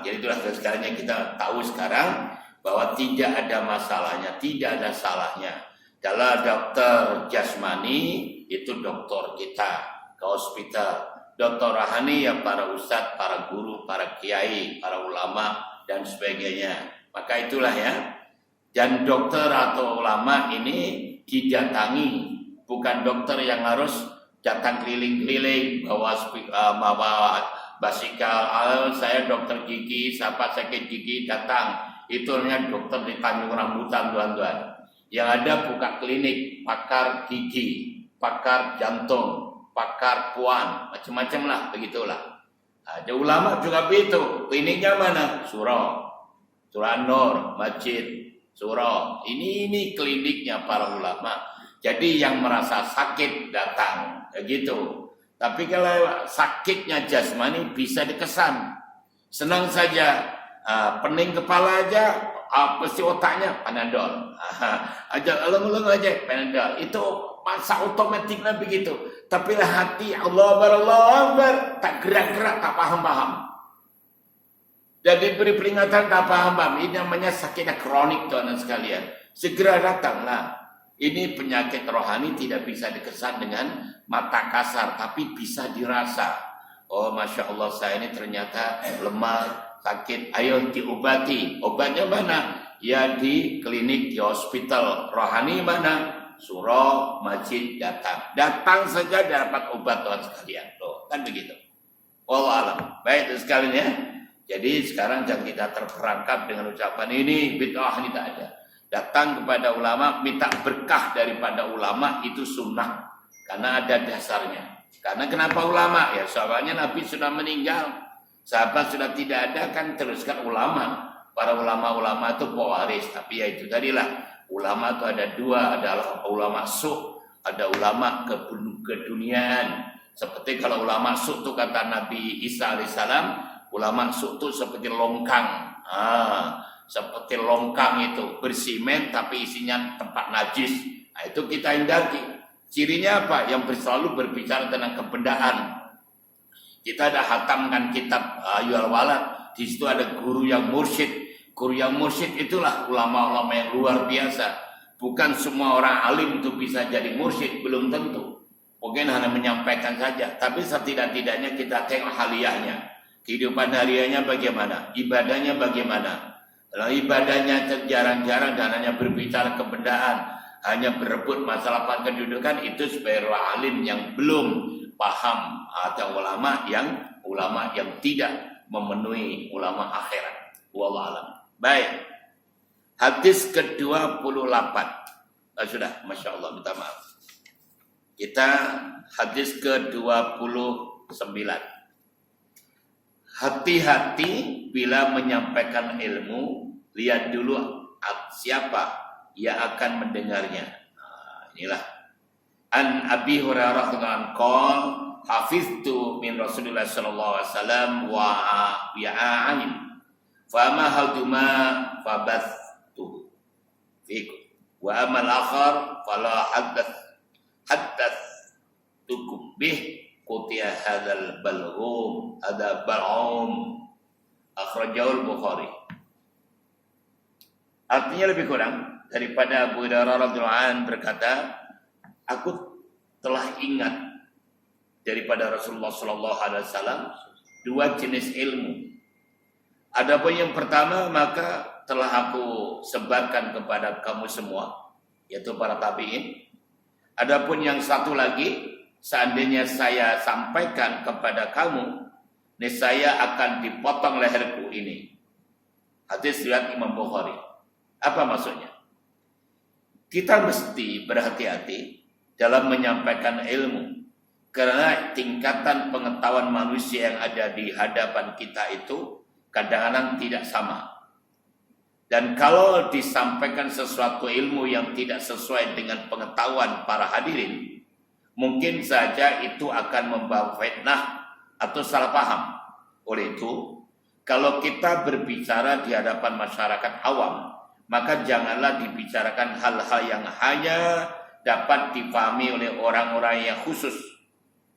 Jadi itulah sekarang yang kita tahu sekarang bahwa tidak ada masalahnya, tidak ada salahnya. Kalau dokter jasmani itu dokter kita ke hospital, dokter rohani ya para ustadz, para guru, para kiai, para ulama dan sebagainya. Maka itulah ya. Dan dokter atau ulama ini didatangi, bukan dokter yang harus datang keliling-keliling bawa basikal. Saya dokter gigi, siapa sakit gigi datang. Itu namanya dokter di Tanjung Rambutan, tuan-tuan. Yang ada buka klinik, pakar gigi, pakar jantung, pakar puan, macam-macam lah, begitulah. Ada ulama juga begitu. Kliniknya mana? Surau Nur, masjid, surau. Ini kliniknya para ulama. Jadi yang merasa sakit datang, gitu. Tapi kalau sakitnya jasmani bisa dikesan. Senang saja, pening kepala aja, pasti otaknya Panadol. Aja ulung-ulung aja Panadol. Itu masa otomatiknya begitu. Tapi hati Allah Akbar, tak gerak-gerak, tak paham-paham. Jadi beri peringatan tak paham-paham. Ini namanya sakitnya kronik, tuan-tuan sekalian. Segera datanglah. Ini penyakit rohani tidak bisa dikesan dengan mata kasar, tapi bisa dirasa. Oh, Masya Allah, saya ini ternyata lemah, sakit. Ayo diobati. Obatnya mana? Ya di klinik, di hospital. Rohani mana? Surau, masjid, datang. Datang saja dapat obat, tuan sekalian. Tuh, kan begitu. Wallahualam. Baik, itu sekalian ya. Jadi sekarang jangan kita terperangkap dengan ucapan ini bid'ah, ini tak ada. Datang kepada ulama, minta berkah daripada ulama, itu sunnah. Karena ada dasarnya. Karena kenapa ulama? Ya soalnya Nabi sudah meninggal. Sahabat sudah tidak ada, kan teruskan ulama. Para ulama-ulama itu pewaris. Tapi ya itu tadilah. Ulama itu ada dua. Adalah ulama suh. Ada ulama keduniaan. Seperti kalau ulama suh itu kata Nabi Isa alaihissalam. Ulama suh itu seperti longkang. Seperti longkang itu bersimen tapi isinya tempat najis. Nah, itu kita hindari. Cirinya apa? Yang selalu berbicara tentang kebendaan. Kita ada hatamkan kitab Ayyuhal Walad. Di situ ada guru yang mursyid. Guru yang mursyid itulah ulama-ulama yang luar biasa. Bukan semua orang alim itu bisa jadi mursyid, belum tentu. Mungkin hanya menyampaikan saja. Tapi setidak-tidaknya kita tengok haliyahnya. Kehidupan hariannya bagaimana? Ibadahnya bagaimana? Kalau ibadahnya jarang-jarang dan hanya berbicara kebendaan, hanya berebut masalah kedudukan, itu sebagai alim yang belum paham, atau ulama yang tidak memenuhi ulama akhirat. Wallahu a'lam. Baik. Hadis ke-28. Sudah, Masya Allah, minta maaf. Kita hadis ke-29. Hati-hati bila menyampaikan ilmu, lihat dulu siapa yang akan mendengarnya. Inilah. An Abi Hurairah radhiyallahu anhu, hafiztu min Rasulillah sallallahu alaihi wasallam wa ya'ain. Fa ma haduma fabathu fikum. Wa amal akhar fala haddath tukum bih qutiya hadzal balghum ada bal'um akhrajahu al-Bukhari. Artinya lebih kurang daripada Abu Hurairah radhiyallahu anhu berkata, aku telah ingat daripada Rasulullah sallallahu alaihi wasallam dua jenis ilmu. Adapun yang pertama maka telah aku sebarkan kepada kamu semua, yaitu para tabi'in. Adapun yang satu lagi, seandainya saya sampaikan kepada kamu, niscaya akan dipotong leherku ini. Hadis riwayat Imam Bukhari. Apa maksudnya? Kita mesti berhati-hati dalam menyampaikan ilmu, karena tingkatan pengetahuan manusia yang ada di hadapan kita itu kadang-kadang tidak sama. Dan kalau disampaikan sesuatu ilmu yang tidak sesuai dengan pengetahuan para hadirin, mungkin saja itu akan membawa fitnah atau salah paham. Oleh itu, kalau kita berbicara di hadapan masyarakat awam, maka janganlah dibicarakan hal-hal yang hanya dapat dipahami oleh orang-orang yang khusus.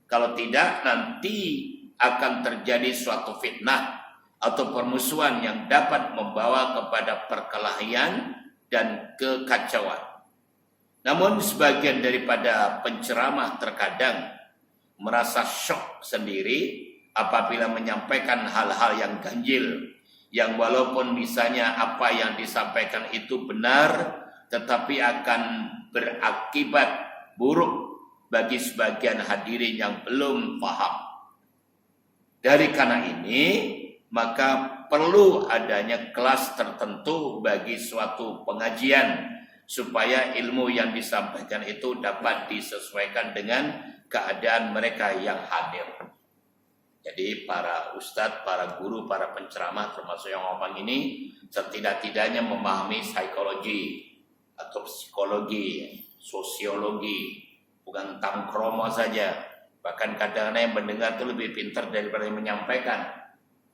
Kalau tidak, nanti akan terjadi suatu fitnah atau permusuhan yang dapat membawa kepada perkelahian dan kekacauan. Namun sebagian daripada penceramah terkadang merasa syok sendiri apabila menyampaikan hal-hal yang ganjil, yang walaupun misalnya apa yang disampaikan itu benar, tetapi akan berakibat buruk bagi sebagian hadirin yang belum paham. Dari karena ini, maka perlu adanya kelas tertentu bagi suatu pengajian supaya ilmu yang disampaikan itu dapat disesuaikan dengan keadaan mereka yang hadir. Jadi para ustadz, para guru, para penceramah termasuk yang ngomong ini setidak-tidaknya memahami psikologi atau psikologi, sosiologi, bukan tangkromo saja. Bahkan kadang-kadang yang mendengar itu lebih pintar daripada yang menyampaikan.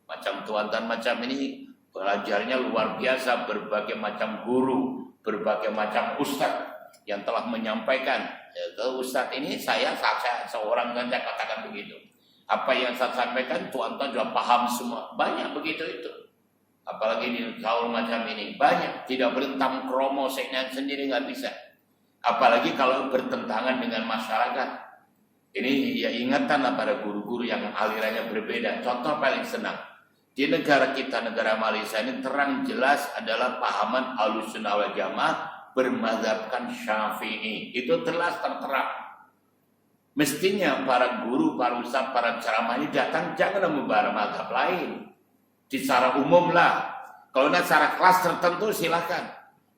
Macam tuan-tuan macam ini pelajarnya luar biasa, berbagai macam guru, berbagai macam ustadz yang telah menyampaikan. Ke ustadz ini saya seorang saja katakan begitu. Apa yang saya sampaikan tuan-tuan juga paham semua. Banyak begitu itu. Apalagi di kaul macam ini banyak, tidak boleh tangkromo sendiri nggak bisa. Apalagi kalau bertentangan dengan masyarakat. Ini ya ingatanlah pada guru-guru yang alirannya berbeda. Contoh paling senang. Di negara kita, negara Malaysia ini terang jelas adalah pahaman Ahlussunnah wal Jamaah bermadzhabkan Syafi'i. Itu jelas tertera. Mestinya para guru, para ustaz, para ceramah ini datang jangan membahas mazhab lain. Secara umum lah. Kalau nak secara kelas tertentu silakan.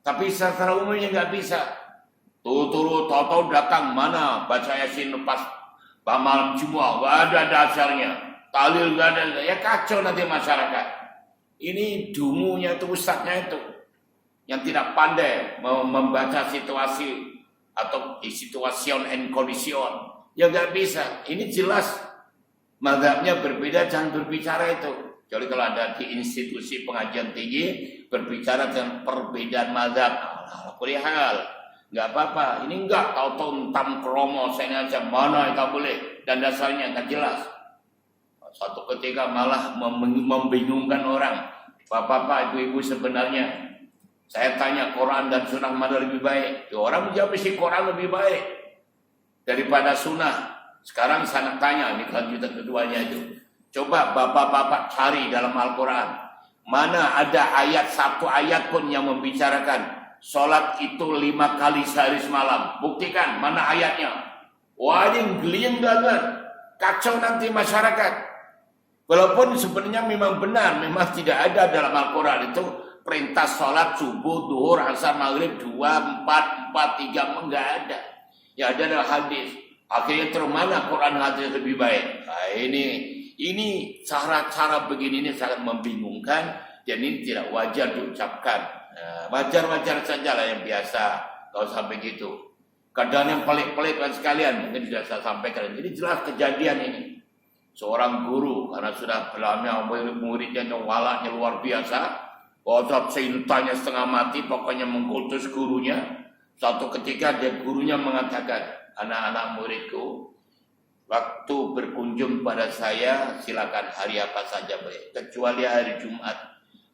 Tapi secara umumnya nggak bisa. Turu tahu-tahu datang mana baca Yasin lepas malam Jumat, nggak ada dasarnya. Talil nggak ada, ya kacau nanti masyarakat. Ini dumunya itu ustadznya itu yang tidak pandai membaca situasi atau situation and condition, ya nggak bisa. Ini jelas mazhabnya berbeda, jangan berbicara itu. Jadi kalau ada di institusi pengajian tinggi berbicara tentang perbedaan mazhab, hal nggak apa-apa. Ini nggak tahu-tahu entam kromo saya aja mana yang tak boleh dan dasarnya nggak jelas. Suatu ketika malah membingungkan orang. Bapak-bapak, ibu-ibu sebenarnya saya tanya Quran dan Sunnah mana lebih baik? Ya, orang menjawab si Quran lebih baik daripada Sunnah. Sekarang saya nak tanya, ini kelanjutan keduanya itu. Coba bapak-bapak cari dalam Al-Quran. Mana ada ayat, satu ayat pun yang membicarakan sholat itu 5 kali sehari semalam. Buktikan, mana ayatnya? Wah, ini geliang banget. Kacau nanti masyarakat. Walaupun sebenarnya memang benar, memang tidak ada dalam Al-Quran itu perintah sholat subuh, duhur, asar, maghrib 2, 4, 4, 3, enggak ada. Ya ada dalam hadis. Akhirnya termana Quran hadis lebih baik. Nah, ini cara-cara begini ini sangat membingungkan dan ini tidak wajar diucapkan. Nah, wajar-wajar saja lah yang biasa kalau sampai gitu. Kadang yang pelik-pelik sekalian mungkin sudah saya sampaikan. Jadi jelas kejadian ini. Seorang guru karena sudah lama murid-muridnya yang walaknya luar biasa, otot cintanya setengah mati, pokoknya mengkultus gurunya. Suatu ketika dia gurunya mengatakan, anak-anak muridku, waktu berkunjung pada saya silakan hari apa saja boleh, kecuali hari Jumat.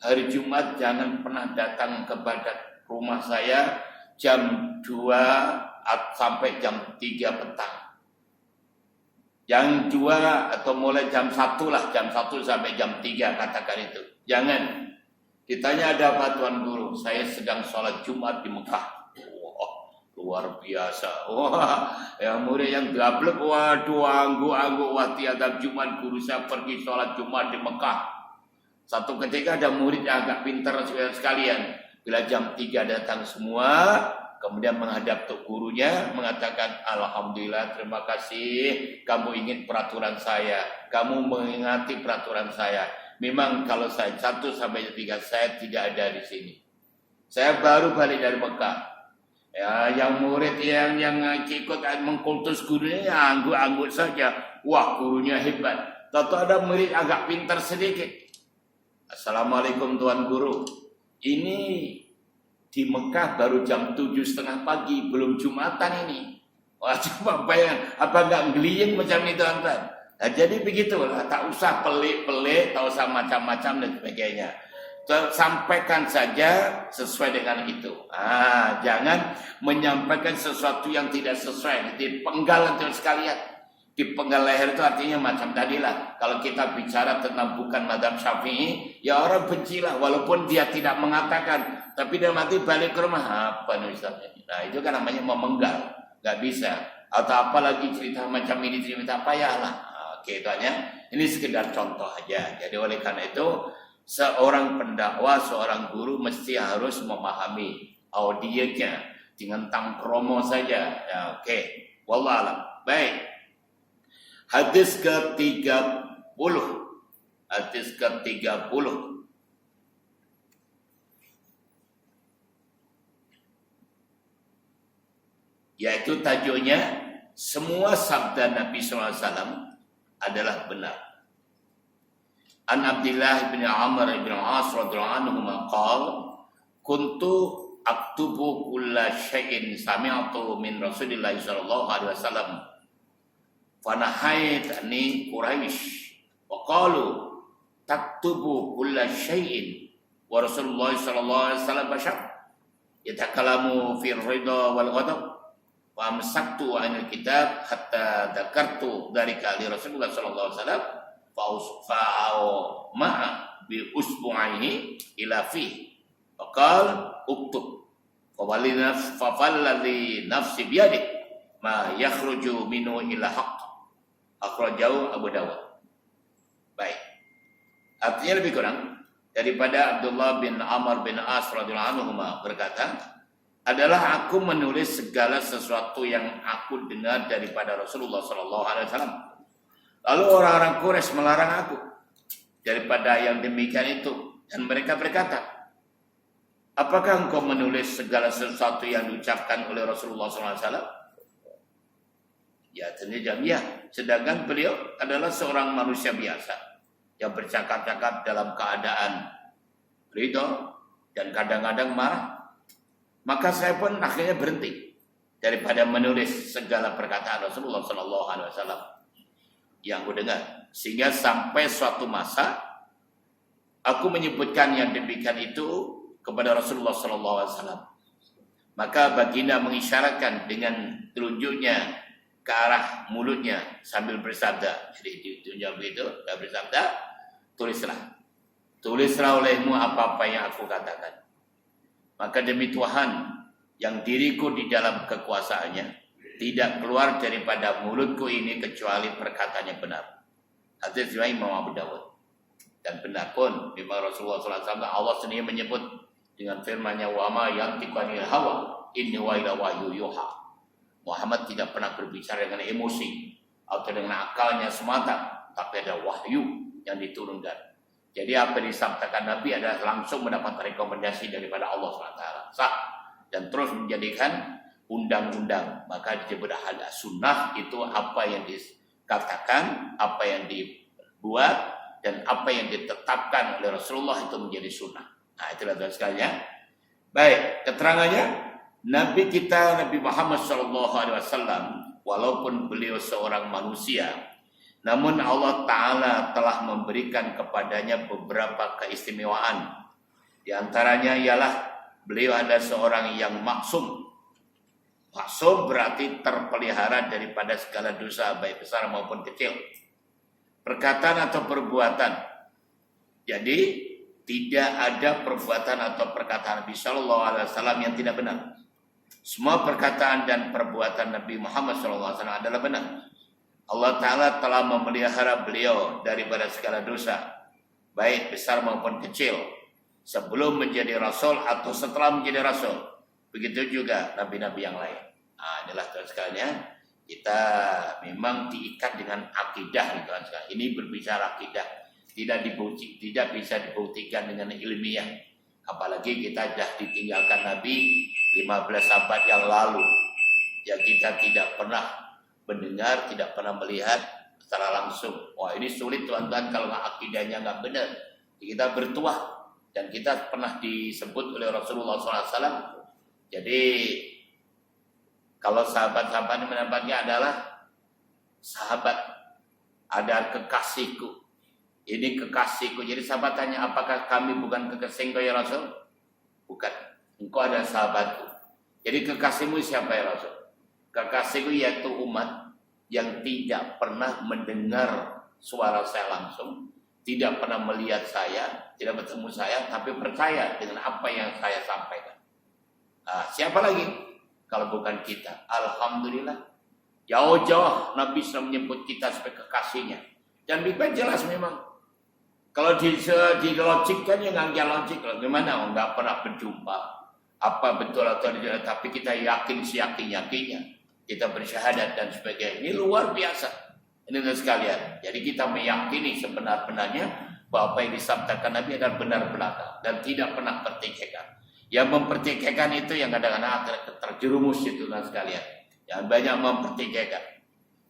Hari Jumat jangan pernah datang kepada rumah saya jam 2 sampai jam 3 petang. Jam 2 atau mulai jam 1 lah, jam 1 sampai jam 3 katakan itu. Jangan. Ditanya ada apa Tuan Guru? Saya sedang sholat Jumat di Mekah. Luar biasa. Wah, yang murid yang gablek, waduh, anggu-anggu, wah tiap Jumat guru saya pergi sholat Jumat di Mekah. Satu ketika ada murid yang agak pintar sekalian. Bila jam 3 datang semua, kemudian menghadap ke gurunya, mengatakan, Alhamdulillah, terima kasih, kamu ingin peraturan saya, kamu mengingati peraturan saya. Memang kalau saya 1 sampai 3 saya tidak ada di sini. Saya baru balik dari Mekah. Ya, yang murid yang ikut mengkultus gurunya ya anggut-anggut saja. Wah, gurunya hebat. Tahu ada murid agak pintar sedikit. Assalamualaikum Tuan Guru. Ini di Mekah baru jam 7:30 pagi, belum Jumatan ini. Wah, coba bayang, apa enggak ngeliying macam itu Tuan? Nah, jadi begitulah, tak usah pelik-pelik, tak usah macam-macam dan sebagainya. Sampaikan saja sesuai dengan itu. Jangan menyampaikan sesuatu yang tidak sesuai. Dipenggal itu sekalian. Dipenggal leher itu artinya macam tadilah. Kalau kita bicara tentang bukan mazhab Syafi'i, ya orang bencilah walaupun dia tidak mengatakan, tapi dia mati balik ke rumah apa nih Ustaz? Nah, itu kan namanya memenggal. Gak bisa. Atau apalagi cerita macam ini cerita payahlah. Oke, itu hanya ini sekedar contoh aja. Jadi oleh karena itu seorang pendakwah, seorang guru mesti harus memahami audiensnya, dengan tangkromo saja. Ya, oke. Wallahualam. Baik. Hadis ke-30. Hadis ke-30. Yaitu tajuknya semua sabda Nabi SAW adalah benar. An Abdullah bin Amr bin As radhiyallahu anhu qala kuntu aktubu kulla syai'in sami'tu min Rasulillah sallallahu alaihi wasallam fa nahaitani Quraisy wa qalu taktubu kulla syai'in wa Rasulullah sallallahu alaihi wasallam bashar yatakalamu fi ridha wal ghadab wa amsaktu 'anil kitab hatta dzakartu dzalika li Rasulullah sallallahu alaihi wasallam fa'au ma'a bi usbu'aihi ila fi faqal uktub fawalladhi nafsi biyadih ma yakhruju minhu ila haqq akhrajahu Abu Dawud. Baik, artinya lebih kurang daripada Abdullah bin Amr bin As radhiyallahu anhu berkata adalah aku menulis segala sesuatu yang aku dengar daripada Rasulullah sallallahu alaihi wasallam. Lalu orang-orang Quraisy melarang aku daripada yang demikian itu. Dan mereka berkata, apakah engkau menulis segala sesuatu yang diucapkan oleh Rasulullah SAW? Ya, tentunya jawab ya. Sedangkan beliau adalah seorang manusia biasa yang bercakap-cakap dalam keadaan ridho dan kadang-kadang marah. Maka saya pun akhirnya berhenti daripada menulis segala perkataan Rasulullah SAW yang aku dengar, sehingga sampai suatu masa aku menyebutkan yang demikian itu kepada Rasulullah SAW. Maka baginda mengisyaratkan dengan telunjuknya ke arah mulutnya sambil bersabda. Jadi ditunjuk begitu, dan bersabda, tulislah olehmu apa-apa yang aku katakan. Maka demi Tuhan yang diriku di dalam kekuasaannya, tidak keluar daripada mulutku ini kecuali perkataan yang benar. Hadis riwayat Imam Abu Dawud. Dan benar pun memang Rasulullah SAW Allah sendiri menyebut dengan firman-Nya wa ma yantiqu anil hawa in huwa illa wahyu yuha. Muhammad tidak pernah berbicara dengan emosi atau dengan akalnya semata, tapi ada wahyu yang diturunkan. Jadi apa yang disampaikan Nabi adalah langsung mendapat rekomendasi daripada Allah SWT. Sah dan terus menjadikan undang-undang. Maka disebut ada sunnah itu apa yang dikatakan, apa yang dibuat, dan apa yang ditetapkan oleh Rasulullah itu menjadi sunnah. Nah, itulah sekalian. Baik, keterangannya Nabi kita Nabi Muhammad SAW walaupun beliau seorang manusia, namun Allah Ta'ala telah memberikan kepadanya beberapa keistimewaan. Di antaranya ialah beliau adalah seorang yang maksum. Maksum berarti terpelihara daripada segala dosa, baik besar maupun kecil, perkataan atau perbuatan. Jadi tidak ada perbuatan atau perkataan Nabi Shallallahu Alaihi Wasallam yang tidak benar. Semua perkataan dan perbuatan Nabi Muhammad SAW adalah benar. Allah Ta'ala telah memelihara beliau daripada segala dosa, baik besar maupun kecil, sebelum menjadi Rasul atau setelah menjadi Rasul. Begitu juga Nabi-Nabi yang lain. Nah, inilah Tuhan sekalian, kita memang diikat dengan akidah. Tuhan sekalian. Ini berbicara akidah, tidak bisa dibuktikan dengan ilmiah. Apalagi kita sudah ditinggalkan Nabi 15 abad yang lalu, yang kita tidak pernah mendengar, tidak pernah melihat secara langsung. Wah, ini sulit tuan-tuan kalau akidahnya nggak benar. Kita bertuah, dan kita pernah disebut oleh Rasulullah SAW. Jadi kalau sahabat-sahabat ini mendapatnya adalah sahabat, ada kekasihku. Ini kekasihku. Jadi sahabat tanya, apakah kami bukan kekasih engkau ya Rasul? Bukan. Engkau adalah sahabatku. Jadi kekasihmu siapa ya Rasul? Kekasihku yaitu umat yang tidak pernah mendengar suara saya langsung, tidak pernah melihat saya, tidak bertemu saya, tapi percaya dengan apa yang saya sampaikan. Nah, siapa lagi? Kalau bukan kita. Alhamdulillah. Jauh-jauh Nabi SAW menyebut kita sebagai kekasihnya. Dan lebih jelas memang. Kalau di logik kan ya nggak logik. Gimana? Nggak pernah berjumpa. Apa betul atau tidak? Tapi kita yakin seyakin-yakinnya. Kita bersyahadat dan sebagainya. Ini luar biasa. Ini sekalian. Jadi kita meyakini sebenar-benarnya bahwa apa yang disabdakan Nabi adalah benar-benar dan tidak pernah pertikaikan. Yang mempertikaikan itu yang kadang-kadang terjerumus itu sekalian. Yang banyak mempertikaikan.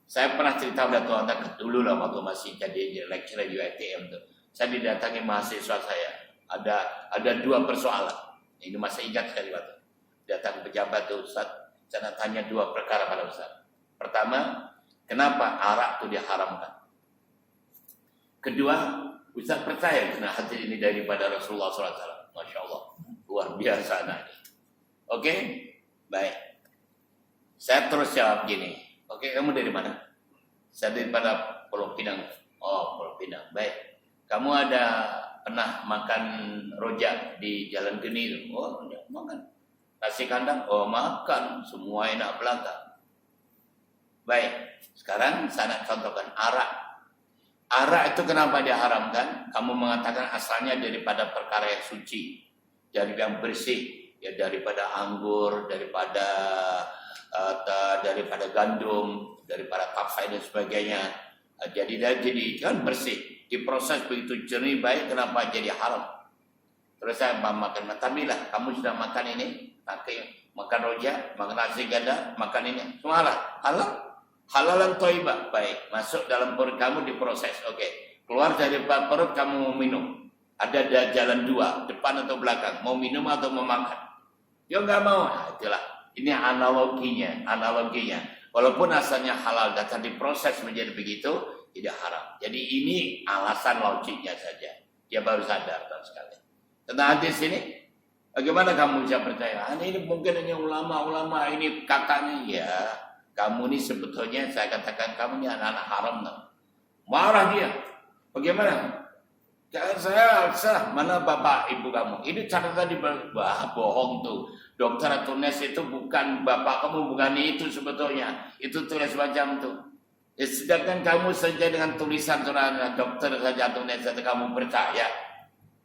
Saya pernah cerita pada tuan-tuan dulu lah waktu masih jadi lecturer di UiTM tuh. Saya didatangi mahasiswa saya. Ada dua persoalan. Ini masih ingat sekali waktu. Datang pejabat tuh Ustaz. Saya tanya dua perkara pada Ustaz. Pertama, kenapa arak itu diharamkan? Kedua, Ustaz percaya karena hadis ini daripada Rasulullah SAW. Masya Allah, luar biasa nanti. Oke, baik. Saya terus jawab gini. Oke, kamu dari mana? Saya daripada Pulau Pinang. Oh, Pulau Pinang. Baik. Kamu ada pernah makan rojak di Jalan Geni? Oh, ya, makan. Nasi kandang? Oh, makan. Semua enak belaka. Baik. Sekarang saya nak contohkan arak. Arak itu kenapa diharamkan? Kamu mengatakan asalnya daripada perkara yang suci, dari yang bersih, ya daripada anggur, daripada gandum, daripada tapai dan sebagainya. Jadi kan bersih, diproses begitu jernih baik, kenapa jadi haram? Terus saya makan matamilah, kamu sudah makan ini, makan rojak, makan nasi ganda, makan ini, semua halal. Halalan thayyibah, baik, masuk dalam perut kamu diproses, oke. Keluar dari perut kamu mau minum. Ada jalan dua, depan atau belakang, mau minum atau mau makan. Ya nggak mau, nah, itulah. Ini analoginya. Walaupun asalnya halal datang diproses menjadi begitu, tidak haram. Jadi ini alasan logiknya saja. Dia baru sadar kan sekali. Tentang hadis ini, bagaimana kamu bisa percaya? Ini mungkin hanya ulama-ulama ini kakaknya ya. Kamu ini sebetulnya saya katakan kamu ini anak-anak haram. Marah dia. Bagaimana? Saya mana bapak ibu kamu? Ini catatan di bawah, bohong tuh. Dokter atau nurse itu bukan bapak kamu, bukan itu sebetulnya. Itu tulis macam tuh. Ya, sedangkan kamu saja dengan tulisan seorang dokter saja atau nurse kamu percaya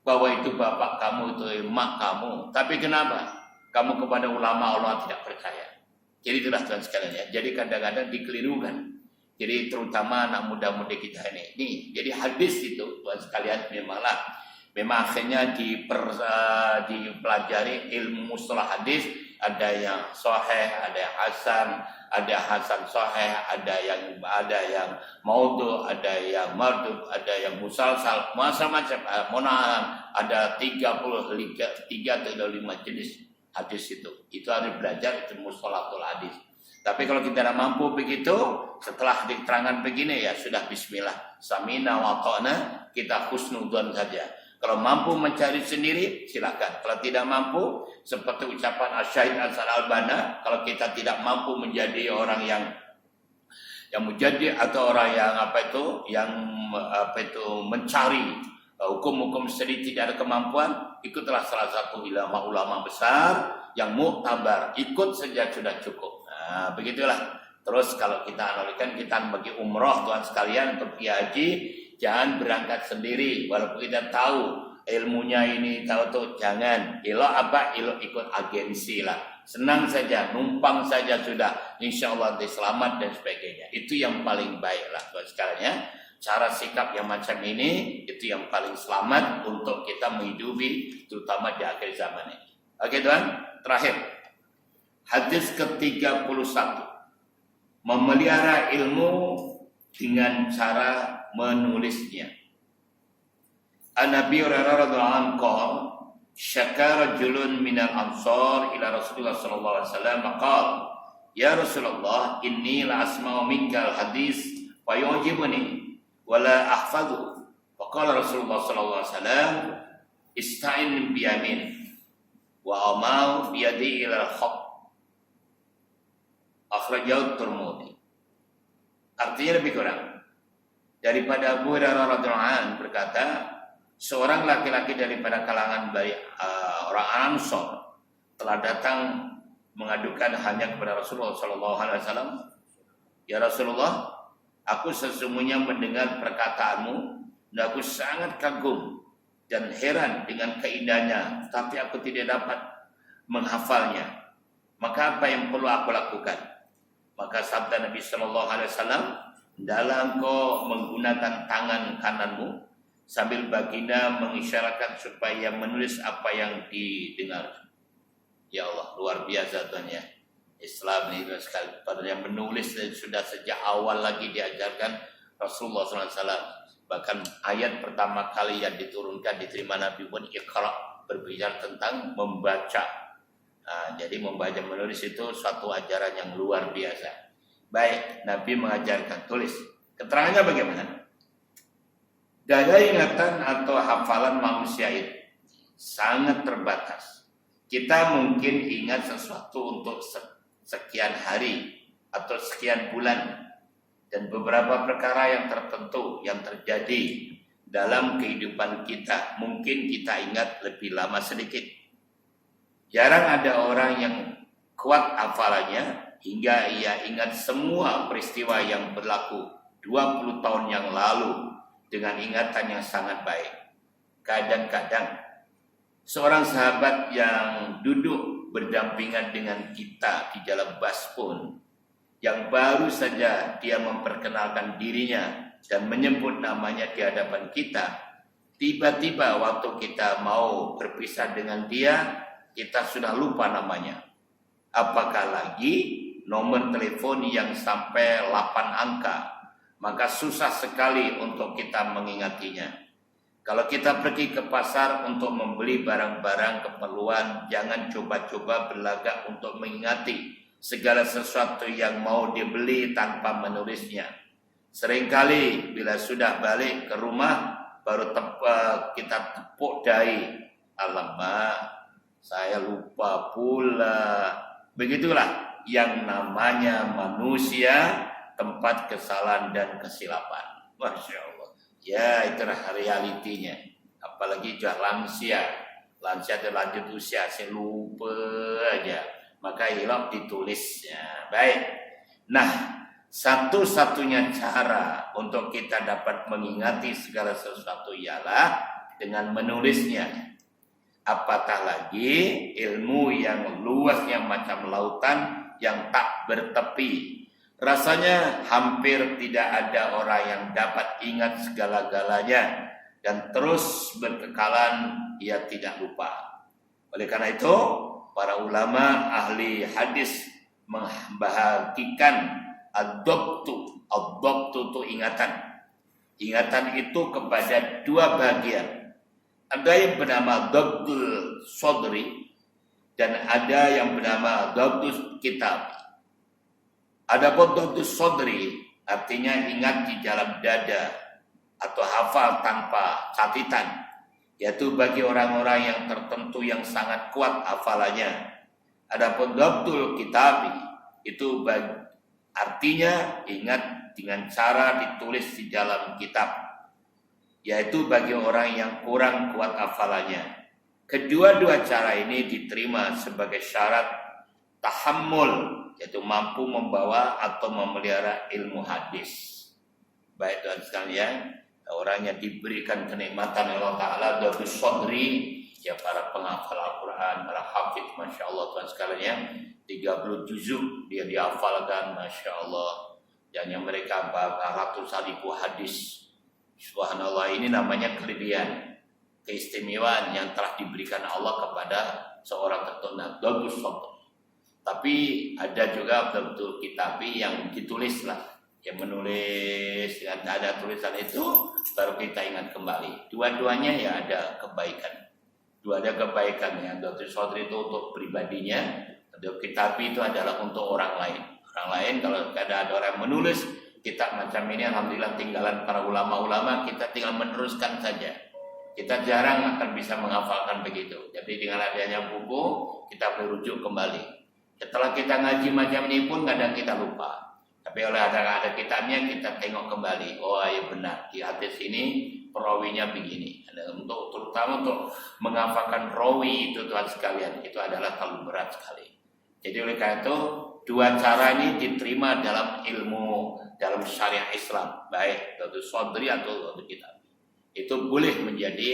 bahwa itu bapak kamu, itu emak kamu. Tapi kenapa? Kamu kepada ulama Allah tidak percaya. Jadi itulah Tuhan sekalian ya. Jadi kadang-kadang dikelirukan. Jadi terutama anak muda-mudi kita ini. Jadi hadis itu Tuhan sekalian memang akhirnya dipelajari ilmu mustalah hadis. Ada yang sahih, ada yang hasan, ada hasan sahih, ada yang maudhu, ada yang mardud, ada yang musalsal, macam-macam. Ada 3 atau 5 jenis hadis itu. Itu harus belajar itu mustalatul hadis. Tapi kalau kita tidak mampu begitu, setelah diterangkan begini ya sudah bismillah. Samina wa ta'na, kita husnudzon saja. Kalau mampu mencari sendiri, silakan. Kalau tidak mampu, seperti ucapan Asy-Syaikh Hasan Al-Banna, kalau kita tidak mampu menjadi orang yang menjadi atau orang yang mencari hukum-hukum sendiri tidak ada kemampuan, ikutlah salah satu ulama besar yang muktabar, ikut saja sudah cukup. Nah, begitulah. Terus kalau kita analogikan, kita bagi umroh Tuhan sekalian untuk pergi haji, jangan berangkat sendiri walaupun kita tahu ilmunya ini tahu tuh, jangan. Elok ikut agensi lah. Senang saja, numpang saja sudah, insya Allah selamat dan sebagainya. Itu yang paling baik lah Tuhan sekalian ya. Cara sikap yang macam ini itu yang paling selamat untuk kita menghidupi terutama di akhir zaman ini. Oke Tuhan, terakhir hadis ke-31, memelihara ilmu dengan cara menulisnya. An-Nabi radhiyallahu anhu qala syakara rajulun minal ansar ila Rasulullah sallallahu alaihi wasallam qala ya Rasulullah inni la asma'u minkal hadis wa yujibuni wa la ahfadhu. Faqala Rasulullah sallallahu alaihi wasallam ista'in bi yamin wa amal bi yadi ila al-khat. Akhrajahu Tirmidzi. Artinya lebih kurang daripada Abu Hurairah radhiyallahu anhu berkata, seorang laki-laki daripada kalangan orang Ansor telah datang mengadukan hanya kepada Rasulullah sallallahu alaihi wasallam, ya Rasulullah, aku sesungguhnya mendengar perkataanmu dan aku sangat kagum dan heran dengan keindahannya, tapi aku tidak dapat menghafalnya. Maka apa yang perlu aku lakukan? Maka sabda Nabi sallallahu alaihi wasallam, dalam kau menggunakan tangan kananmu sambil baginda mengisyaratkan supaya menulis apa yang didengar. Ya Allah, luar biasa Tuhan ya. Islam ini sekali pada yang menulis sudah sejak awal lagi diajarkan Rasulullah SAW. Bahkan ayat pertama kali yang diturunkan diterima Nabi pun Iqra, berbicara tentang membaca. Nah, jadi membaca menulis itu suatu ajaran yang luar biasa. Baik, Nabi mengajarkan tulis. Keterangannya bagaimana? Daya ingatan atau hafalan manusia itu sangat terbatas. Kita mungkin ingat sesuatu untuk sekian hari atau sekian bulan, dan beberapa perkara yang tertentu yang terjadi dalam kehidupan kita mungkin kita ingat lebih lama sedikit. Jarang ada orang yang kuat hafalannya hingga ia ingat semua peristiwa yang berlaku 20 tahun yang lalu dengan ingatan yang sangat baik. Kadang-kadang seorang sahabat yang duduk berdampingan dengan kita di dalam bus pun, yang baru saja dia memperkenalkan dirinya dan menyebut namanya di hadapan kita, tiba-tiba waktu kita mau berpisah dengan dia, kita sudah lupa namanya. Apakah lagi nomor telepon yang sampai 8 angka, maka susah sekali untuk kita mengingatinya. Kalau kita pergi ke pasar untuk membeli barang-barang keperluan, jangan coba-coba berlagak untuk mengingati segala sesuatu yang mau dibeli tanpa menulisnya. Seringkali bila sudah balik ke rumah, baru kita tepuk dahi, alamak, saya lupa pula. Begitulah yang namanya manusia, tempat kesalahan dan kesilapan. Masya Allah. Ya, itulah realitinya. Apalagi sudah lansia terlanjut usia, saya lupa aja. Maka hilaf ditulisnya. Baik. Nah, satu-satunya cara untuk kita dapat mengingati segala sesuatu ialah dengan menulisnya. Apatah lagi ilmu yang luasnya macam lautan yang tak bertepi. Rasanya hampir tidak ada orang yang dapat ingat segala-galanya dan terus berkekalan ia tidak lupa. Oleh karena itu, para ulama ahli hadis membahagikan ad-dabtu itu ingatan. Ingatan itu kepada dua bagian. Ada yang bernama dabtul sodri dan ada yang bernama dabtul kitab. Adapun dhabtus sodri artinya ingat di dalam dada atau hafal tanpa catatan, yaitu bagi orang-orang yang tertentu yang sangat kuat hafalannya. Adapun dhabtul kitabi itu artinya ingat dengan cara ditulis di dalam kitab, yaitu bagi orang yang kurang kuat hafalannya. Kedua-dua cara ini diterima sebagai syarat tahammul, yaitu mampu membawa atau memelihara ilmu hadis. Baik Tuhan sekalian, orang yang diberikan kenikmatan Allah Ta'ala dhabtus sodri, ya para penghafal Al-Quran, para hafidh, Masya Allah Tuhan sekalian, 30 juzuk dia dihafalkan, Masya Allah. Dan yang mereka ratusan ribu hadis. Subhanallah, ini namanya kelebihan, keistimewaan yang telah diberikan Allah kepada seorang tertentu, dhabtus sodri. Tapi ada juga betul kitabi yang ditulis lah, yang menulis dengan ada tulisan itu baru kita ingat kembali. Dua-duanya ya ada kebaikan. Ada kebaikan ya. Dhabtus sodri itu untuk pribadinya, kitabi itu adalah untuk orang lain. Orang lain kalau ada orang menulis kitab macam ini, alhamdulillah tinggalan para ulama-ulama, kita tinggal meneruskan saja. Kita jarang akan bisa menghafalkan begitu. Jadi dengan adanya buku kita merujuk kembali. Setelah kita ngaji macam ini pun kadang kita lupa. Tapi oleh ada kitabnya kita tengok kembali. Oh ya benar, di hadis ini perawinya begini. Terutama untuk menghafalkan rawi itu Tuhan sekalian, itu adalah terlalu berat sekali. Jadi oleh karena itu dua cara ini diterima dalam ilmu, dalam syariat Islam, baik dhabtus sodri atau dhabtul kitab. Itu boleh menjadi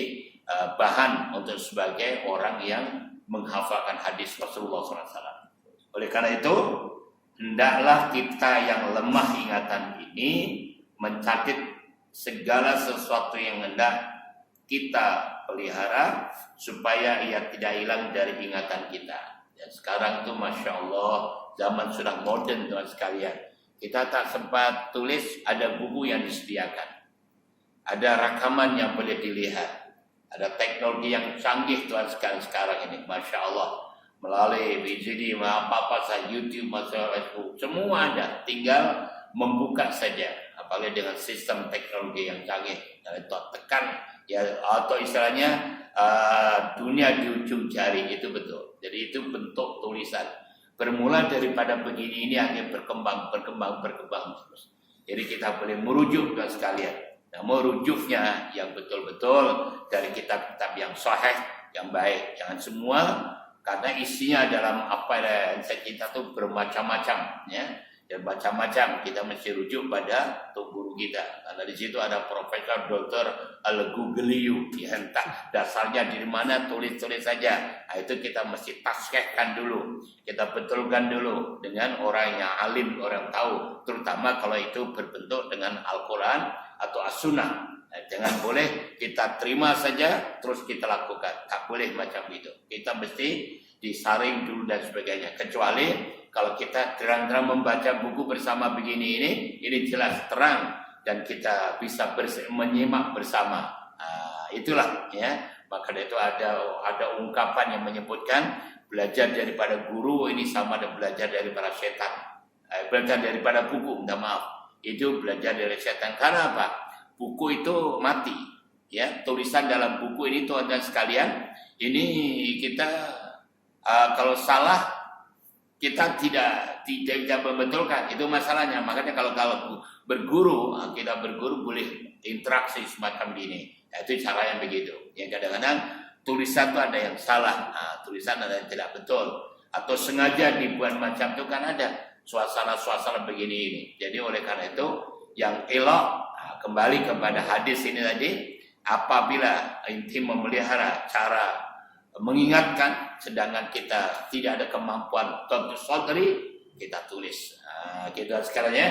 bahan untuk sebagai orang yang menghafalkan hadis Rasulullah SAW. Oleh karena itu, hendaklah kita yang lemah ingatan ini mencatat segala sesuatu yang hendak kita pelihara supaya ia tidak hilang dari ingatan kita. Dan sekarang tuh Masya Allah, zaman sudah modern Tuhan sekalian. Kita tak sempat tulis, ada buku yang disediakan. Ada rekaman yang boleh dilihat. Ada teknologi yang canggih Tuhan sekalian sekarang ini, Masya Allah. Melalui VCD, apa-apa saja, YouTube, masalah Facebook, semua ada. Tinggal membuka saja. Apalagi dengan sistem teknologi yang canggih. Tekan, ya atau istilahnya dunia di ujung jari, itu betul. Jadi itu bentuk tulisan. Bermula daripada begini ini hanya berkembang terus. Jadi kita boleh merujuk dan sekalian. Nah, merujuknya yang betul-betul dari kitab-kitab yang sahih, yang baik. Jangan semua, karena isinya dalam apa yang kita tuh bermacam-macam, ya, dan macam-macam. Kita mesti rujuk pada guru kita. Karena di situ ada Profesor Dr. Al-Gugliu, ya, entah dasarnya dari mana, tulis-tulis saja. Nah, itu kita mesti taskhihkan dulu, kita betulkan dulu dengan orang yang alim, orang tahu. Terutama kalau itu berbentuk dengan Al-Quran atau As-Sunnah. Jangan boleh kita terima saja terus kita lakukan. Tak boleh macam itu. Kita mesti disaring dulu dan sebagainya. Kecuali kalau kita terang-terang membaca buku bersama begini ini jelas terang dan kita bisa menyimak bersama. Itulah ya. Maka itu ada ungkapan yang menyebutkan belajar daripada guru ini sama dengan belajar daripada setan. Belajar daripada buku, minta maaf. Itu belajar dari setan. Karena apa? Buku itu mati, ya. Tulisan dalam buku ini tuan dan sekalian, ini kita kalau salah kita tidak bisa membetulkan, itu masalahnya. Makanya kalau berguru, kita berguru boleh interaksi semacam ini. Nah, itu cara yang begitu. Yang kadang-kadang tulisan itu ada yang salah, tulisan ada yang tidak betul, atau sengaja dibuat macam itu kan ada suasana-suasana begini ini. Jadi oleh karena itu yang elok, kembali kepada hadis ini tadi, apabila inti memelihara cara mengingatkan, sedangkan kita tidak ada kemampuan dhabtus sodri, kita tulis. Kita sekarang ya,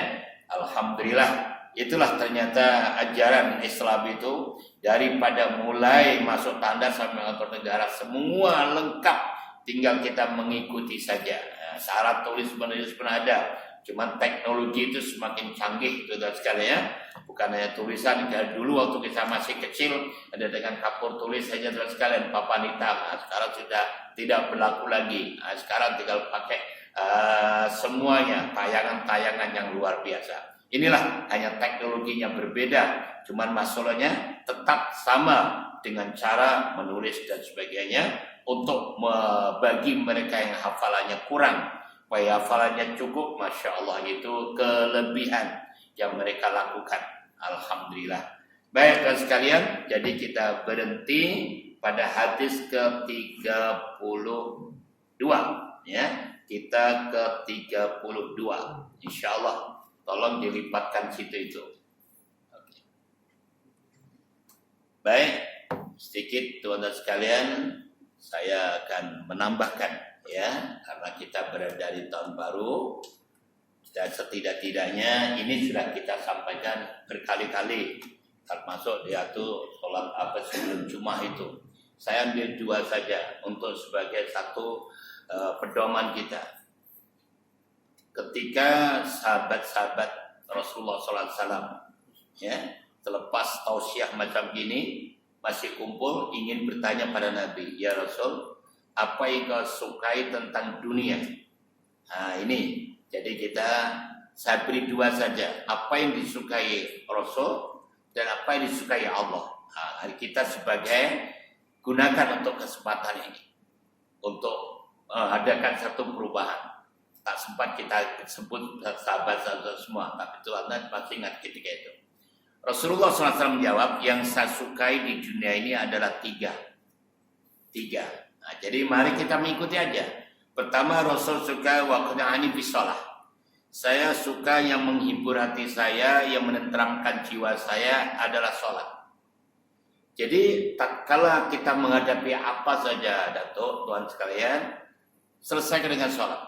alhamdulillah, itulah ternyata ajaran Islam itu, daripada mulai masuk tanda sampai mengatur negara, semua lengkap, tinggal kita mengikuti saja. Syarat tulis menulis pun ada. Cuman teknologi itu semakin canggih, saudara sekalian. Bukan hanya tulisan, dulu waktu kita masih kecil ada dengan kapur tulis saja, saudara sekalian, papan hitam. Sekarang sudah tidak berlaku lagi. Sekarang tinggal pakai semuanya tayangan-tayangan yang luar biasa. Inilah hanya teknologinya berbeda, cuman masalahnya tetap sama dengan cara menulis dan sebagainya untuk bagi mereka yang hafalannya kurang, supaya hafalannya cukup. Masya Allah, itu kelebihan yang mereka lakukan. Alhamdulillah. Baik teman sekalian, jadi kita berhenti pada hadis ke-32 ya. Kita ke-32. Insyaallah tolong dilipatkan situ itu. Oke. Baik, sedikit teman-teman sekalian saya akan menambahkan ya, karena kita berada di tahun baru dan setidak-tidaknya ini sudah kita sampaikan berkali-kali, termasuk yaitu sholat sebelum Jumat itu. Saya ambil 2 saja untuk sebagai satu pedoman kita. Ketika sahabat-sahabat Rasulullah SAW ya, terlepas tausiah macam gini masih kumpul ingin bertanya pada Nabi, ya Rasul, apa yang kau sukai tentang dunia? Nah ini, jadi saya beri 2 saja, apa yang disukai Rasul dan apa yang disukai Allah. Nah, kita sebagai gunakan untuk kesempatan ini untuk adakan satu perubahan. Tak sempat kita sebut sahabat-sahabat semua, tapi Tuhan pasti ingat ketika itu. Rasulullah SAW menjawab, yang saya sukai di dunia ini adalah 3. Nah, jadi mari kita mengikuti aja. Pertama, Rasul suka waqna'ani bisalah. Saya suka yang menghibur hati saya, yang menenteramkan jiwa saya adalah sholat. Jadi tak kala kita menghadapi apa saja, Datuk, Tuhan sekalian, selesaikan dengan sholat.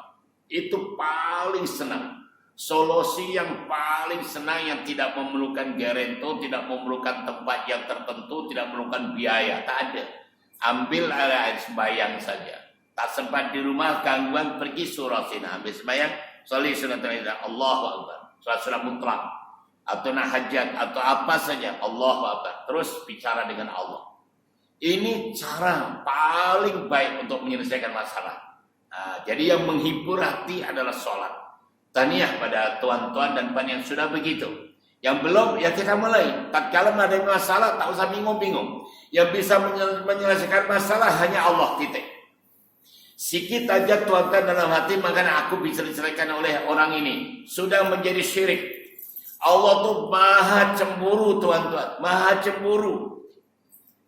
Itu paling senang. Solusi yang paling senang, yang tidak memerlukan garento, tidak memerlukan tempat yang tertentu, tidak memerlukan biaya, tak ada. Ambil air sembahyang saja. Tak sempat di rumah, gangguan, pergi surah sina, ambil sembahyang, salih sunat Allahu Akbar, surah mutlak, atau nak hajat, atau apa saja, Allahu Akbar, terus bicara dengan Allah. Ini cara paling baik untuk menyelesaikan masalah. Nah, jadi yang menghibur hati adalah sholat. Tahniah pada tuan-tuan dan puan yang sudah begitu. Yang belum, ya kita mulai. Tatkala ada masalah, tak usah bingung-bingung. Yang bisa menyelesaikan masalah hanya Allah, titik. Sikit aja tuan-tuan dalam hati, makanya aku bisa diselesaikan oleh orang ini. Sudah menjadi syirik. Allah tuh maha cemburu, tuan-tuan. Maha cemburu.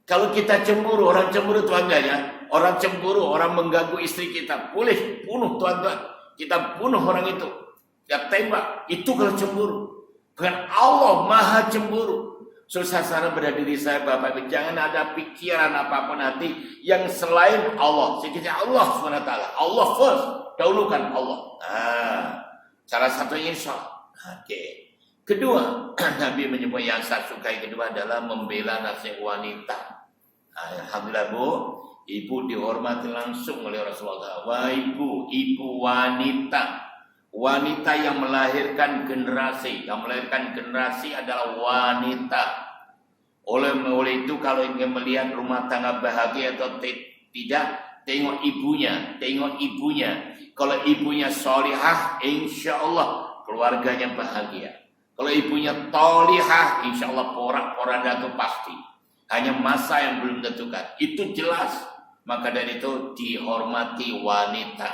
Kalau kita cemburu, orang cemburu tuan-tuan ya. Orang cemburu, orang mengganggu istri kita, boleh bunuh tuan-tuan. Kita bunuh orang itu, kita tembak. Itu kalau cemburu. Dengan Allah maha cemburu. Susah sana pada diri saya, Bapak Ibu, jangan ada pikiran apapun hati yang selain Allah. Sekiranya Allah SWT, Allah first, dahulukan Allah. Nah, salah satunya insya. Oke. Kedua, Nabi menyebut yang saya sukai kedua adalah membela nasib wanita. Alhamdulillah Bu, ibu dihormati langsung oleh Rasulullah. Wah ibu wanita. Wanita yang melahirkan generasi. Yang melahirkan generasi adalah wanita. Oleh itu kalau ingin melihat rumah tangga bahagia atau tidak, tengok ibunya. Kalau ibunya solihah, insya Allah keluarganya bahagia. Kalau ibunya tolihah, insya Allah porak-poranda itu pasti. Hanya masa yang belum tentukan. Itu jelas. Maka dari itu dihormati wanita.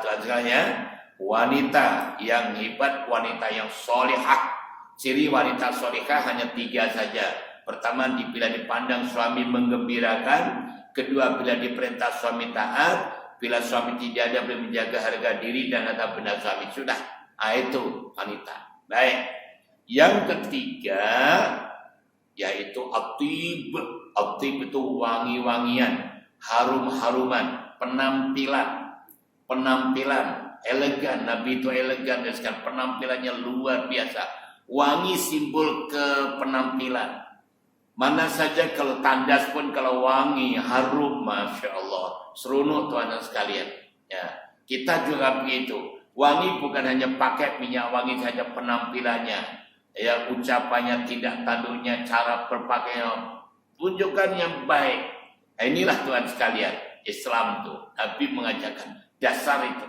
Tuhan sekalian, wanita yang hebat, wanita yang solihah. Ciri wanita solihah hanya 3 saja. Pertama, bila dipandang suami menggembirakan. Kedua, bila diperintah suami taat. Bila suami tidak ada, boleh menjaga harga diri dan harta benda suami. Sudah, itu wanita. Baik. Yang ketiga, yaitu atib. Atib itu wangi-wangian, harum-haruman, penampilan elegan. Nabi itu elegan dan sekarang penampilannya luar biasa. Wangi simbol kepenampilan. Mana saja kalau tandas pun kalau wangi, harum, Masya Allah. Seronok tuan dan sekalian. Ya, kita juga begitu. Wangi bukan hanya pakai minyak wangi saja, penampilannya, ya ucapannya, tidak tanduknya, cara berpakaian, tunjukkan yang baik. Inilah Tuhan sekalian, Islam itu Nabi mengajarkan dasar itu.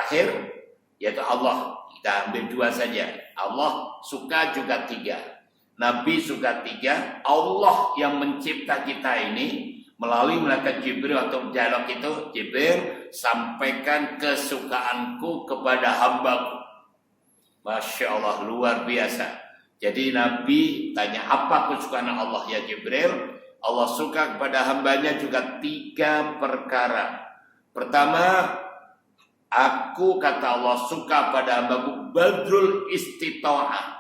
terakhir yaitu Allah. Kita ambil 2 saja. Allah suka juga 3. Nabi suka 3. Allah yang mencipta kita ini melalui malaikat Jibril atau dialog itu, Jibril sampaikan kesukaanku kepada hambaku. Masya Allah, luar biasa. Jadi Nabi tanya, apa kesukaan Allah ya Jibril? Allah suka kepada hambanya juga 3 perkara. Pertama, aku kata Allah suka pada hambaku badrul istita'ah,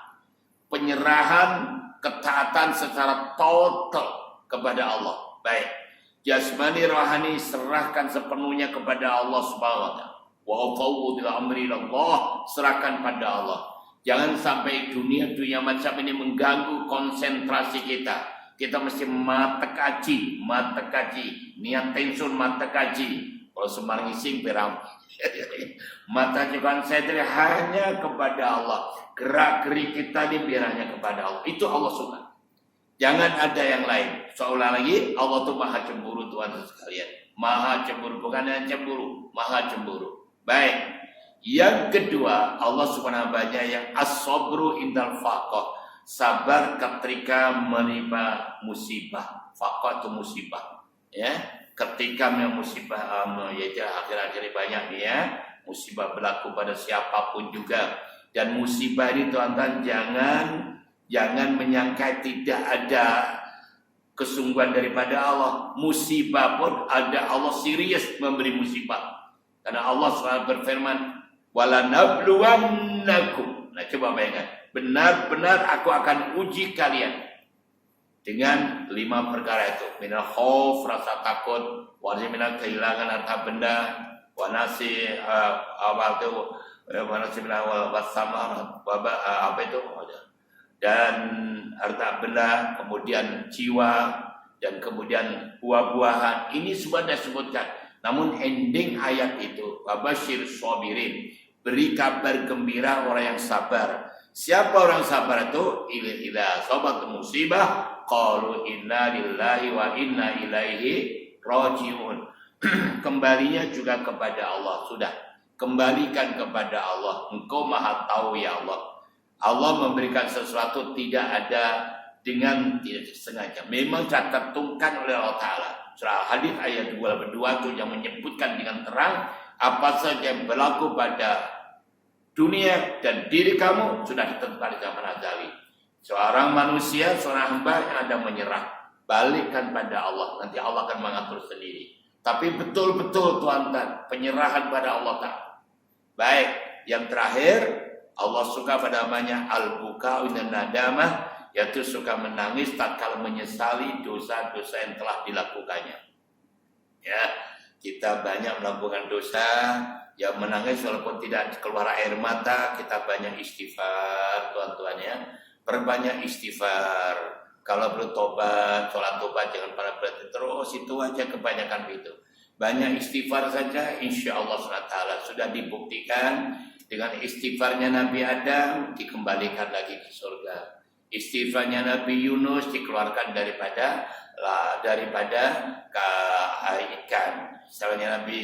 penyerahan ketaatan secara total kepada Allah. Baik, jasmani rohani serahkan sepenuhnya kepada Allah Subhanahu wa taala. Wa fawwidil amri ilallah, serahkan pada Allah. Jangan sampai dunia macam ini mengganggu konsentrasi kita. Kita mesti mata kaji, niat tensun mata kaji. Kalau sembarang ising beram. Mata konsentrasi hanya kepada Allah. Gerak-gerik kita ini biar hanya kepada Allah. Itu Allah suka. Jangan ada yang lain. Seolah lagi Allah itu maha cemburu Tuhan sekalian. Maha cemburu, bukan yang cemburu, maha cemburu. Baik. Yang kedua, Allah subhanahu wa ta'ala yang as-sabru indal faqah. Sabar ketika menerima musibah. Faqah itu musibah. Ya, ketika musibah yaitu akhir-akhir banyak ya, musibah berlaku pada siapapun juga. Dan musibah ini tuan-tuan jangan menyangka tidak ada kesungguhan daripada Allah. Musibah pun ada, Allah serius memberi musibah. Karena Allah SWT berfirman, "Walanabluwannakum." Nah, coba bayangkan, benar-benar aku akan uji kalian dengan 5 perkara itu. Minal khauf, rasa takut, minal kehilangan harta benda, wanasi apa itu, wanasi minal wasama, apa itu, dan harta benda, kemudian jiwa, dan kemudian buah-buahan. Ini semua disebutkan. Namun ending ayat itu, wabashir sabirin, beri kabar gembira orang yang sabar. Siapa orang sabar itu? Ila sobat musibah, qalu inna lillahi wa inna ilaihi rajiun. Kembalinya juga kepada Allah. Sudah, kembalikan kepada Allah. Engkau maha tahu ya Allah. Allah memberikan sesuatu tidak ada dengan tidak sengaja. Memang tertentukan oleh Allah Ta'ala. Surah Hadis ayat 22 itu yang menyebutkan dengan terang apa saja yang berlaku pada dunia dan diri kamu sudah ditentukan di zaman azali. Seorang manusia, seorang hamba yang ada menyerah, balikkan pada Allah. Nanti Allah akan mengatur sendiri. Tapi betul-betul tuan-tuan, penyerahan pada Allah Ta'ala. Baik, yang terakhir, Allah suka pada namanya al-buka dan nadamah, yaitu suka menangis tatkala menyesali dosa-dosa yang telah dilakukannya. Ya, kita banyak melakukan dosa, yang menangis walaupun tidak keluar air mata, kita banyak istighfar, tuan-tuan ya. Perbanyak istighfar. Kalau perlu tobat, sholat tobat jangan pada berhenti terus, itu aja kebanyakan itu. Banyak istighfar saja, insya Allah SWT sudah dibuktikan dengan istighfarnya Nabi Adam dikembalikan lagi ke surga. Istighfarnya Nabi Yunus dikeluarkan daripada ikan. Misalnya Nabi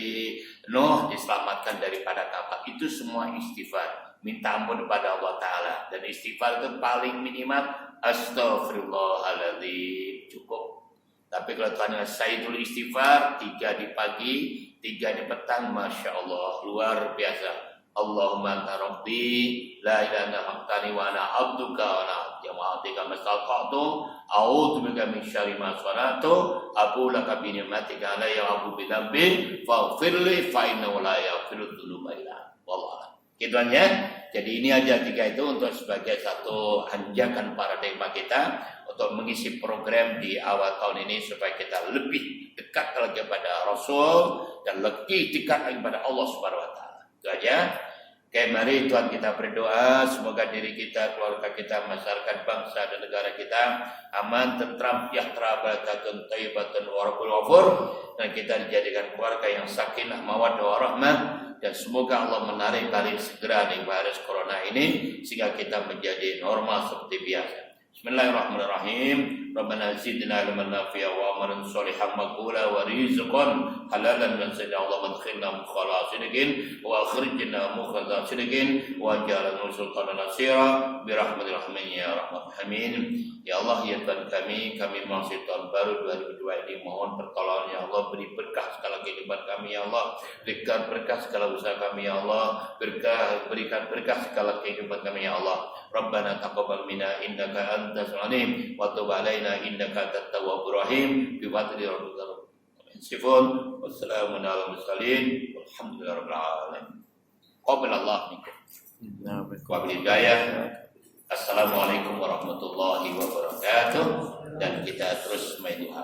Nuh diselamatkan daripada kapal. Itu semua istighfar. Minta ampun kepada Allah Ta'ala. Dan istighfar itu paling minimal astaghfirullahaladzim. Cukup. Tapi kalau Tuhan sayyidul istighfar 3 di pagi, 3 di petang, Masya Allah, luar biasa. Allahumma anta rabbi la ilaha illa anta wa ana abduka wa ana jama'atika mastaqatu a'udzu bika min syarri ma sana'tu aqulu laka bi ni'matika alayya wa abu bi dhanbi faghfirli fa innahu la yaghfiru dzunuba illa Allah. Gitu ya. Jadi ini aja 3 itu untuk sebagai satu anjakan paradigma kita untuk mengisi program di awal tahun ini supaya kita lebih dekat lagi kepada Rasul dan lebih dekat lagi kepada Allah Subhanahu wa taala. Itu aja. Oke, mari Tuhan kita berdoa semoga diri kita, keluarga kita, masyarakat bangsa dan negara kita aman, tentram, yahtera, barakatun, thayyibatun, warahmul wafur, dan kita dijadikan keluarga yang sakinah, mawaddah, warahmah, dan semoga Allah menarik balik segera dari virus corona ini sehingga kita menjadi normal seperti biasa. Bismillahirrahmanirrahim. Rabbana zidna ilman nafi'a wa amalan sholihan maqbula wa rizqan halalan dan sayyidina Allah madkhilna mukhala sidqin wa akhrijna mukhraja sidqin wa jalana sultanan nasira bi rahmatir rahmin ya rahman amin. Ya Allah ya Tuhan kami masih tahun baru 2002 ini mohon pertolongan ya Allah, beri berkah segala kehidupan kami ya Allah, berikan berkah segala usaha kami ya Allah, berikan berkah segala kehidupan kami ya Allah. Rabbana taqabbal minna innaka antas alim wa tub alaina innaka antat tawwabur rahim bi fadli rabbika sifun wassalamu ala mursalin walhamdulillahi rabbil alamin. Qabalallahu minkum wa bil hidayah. Assalamualaikum warahmatullahi wabarakatuh. Dan kita terus main duha.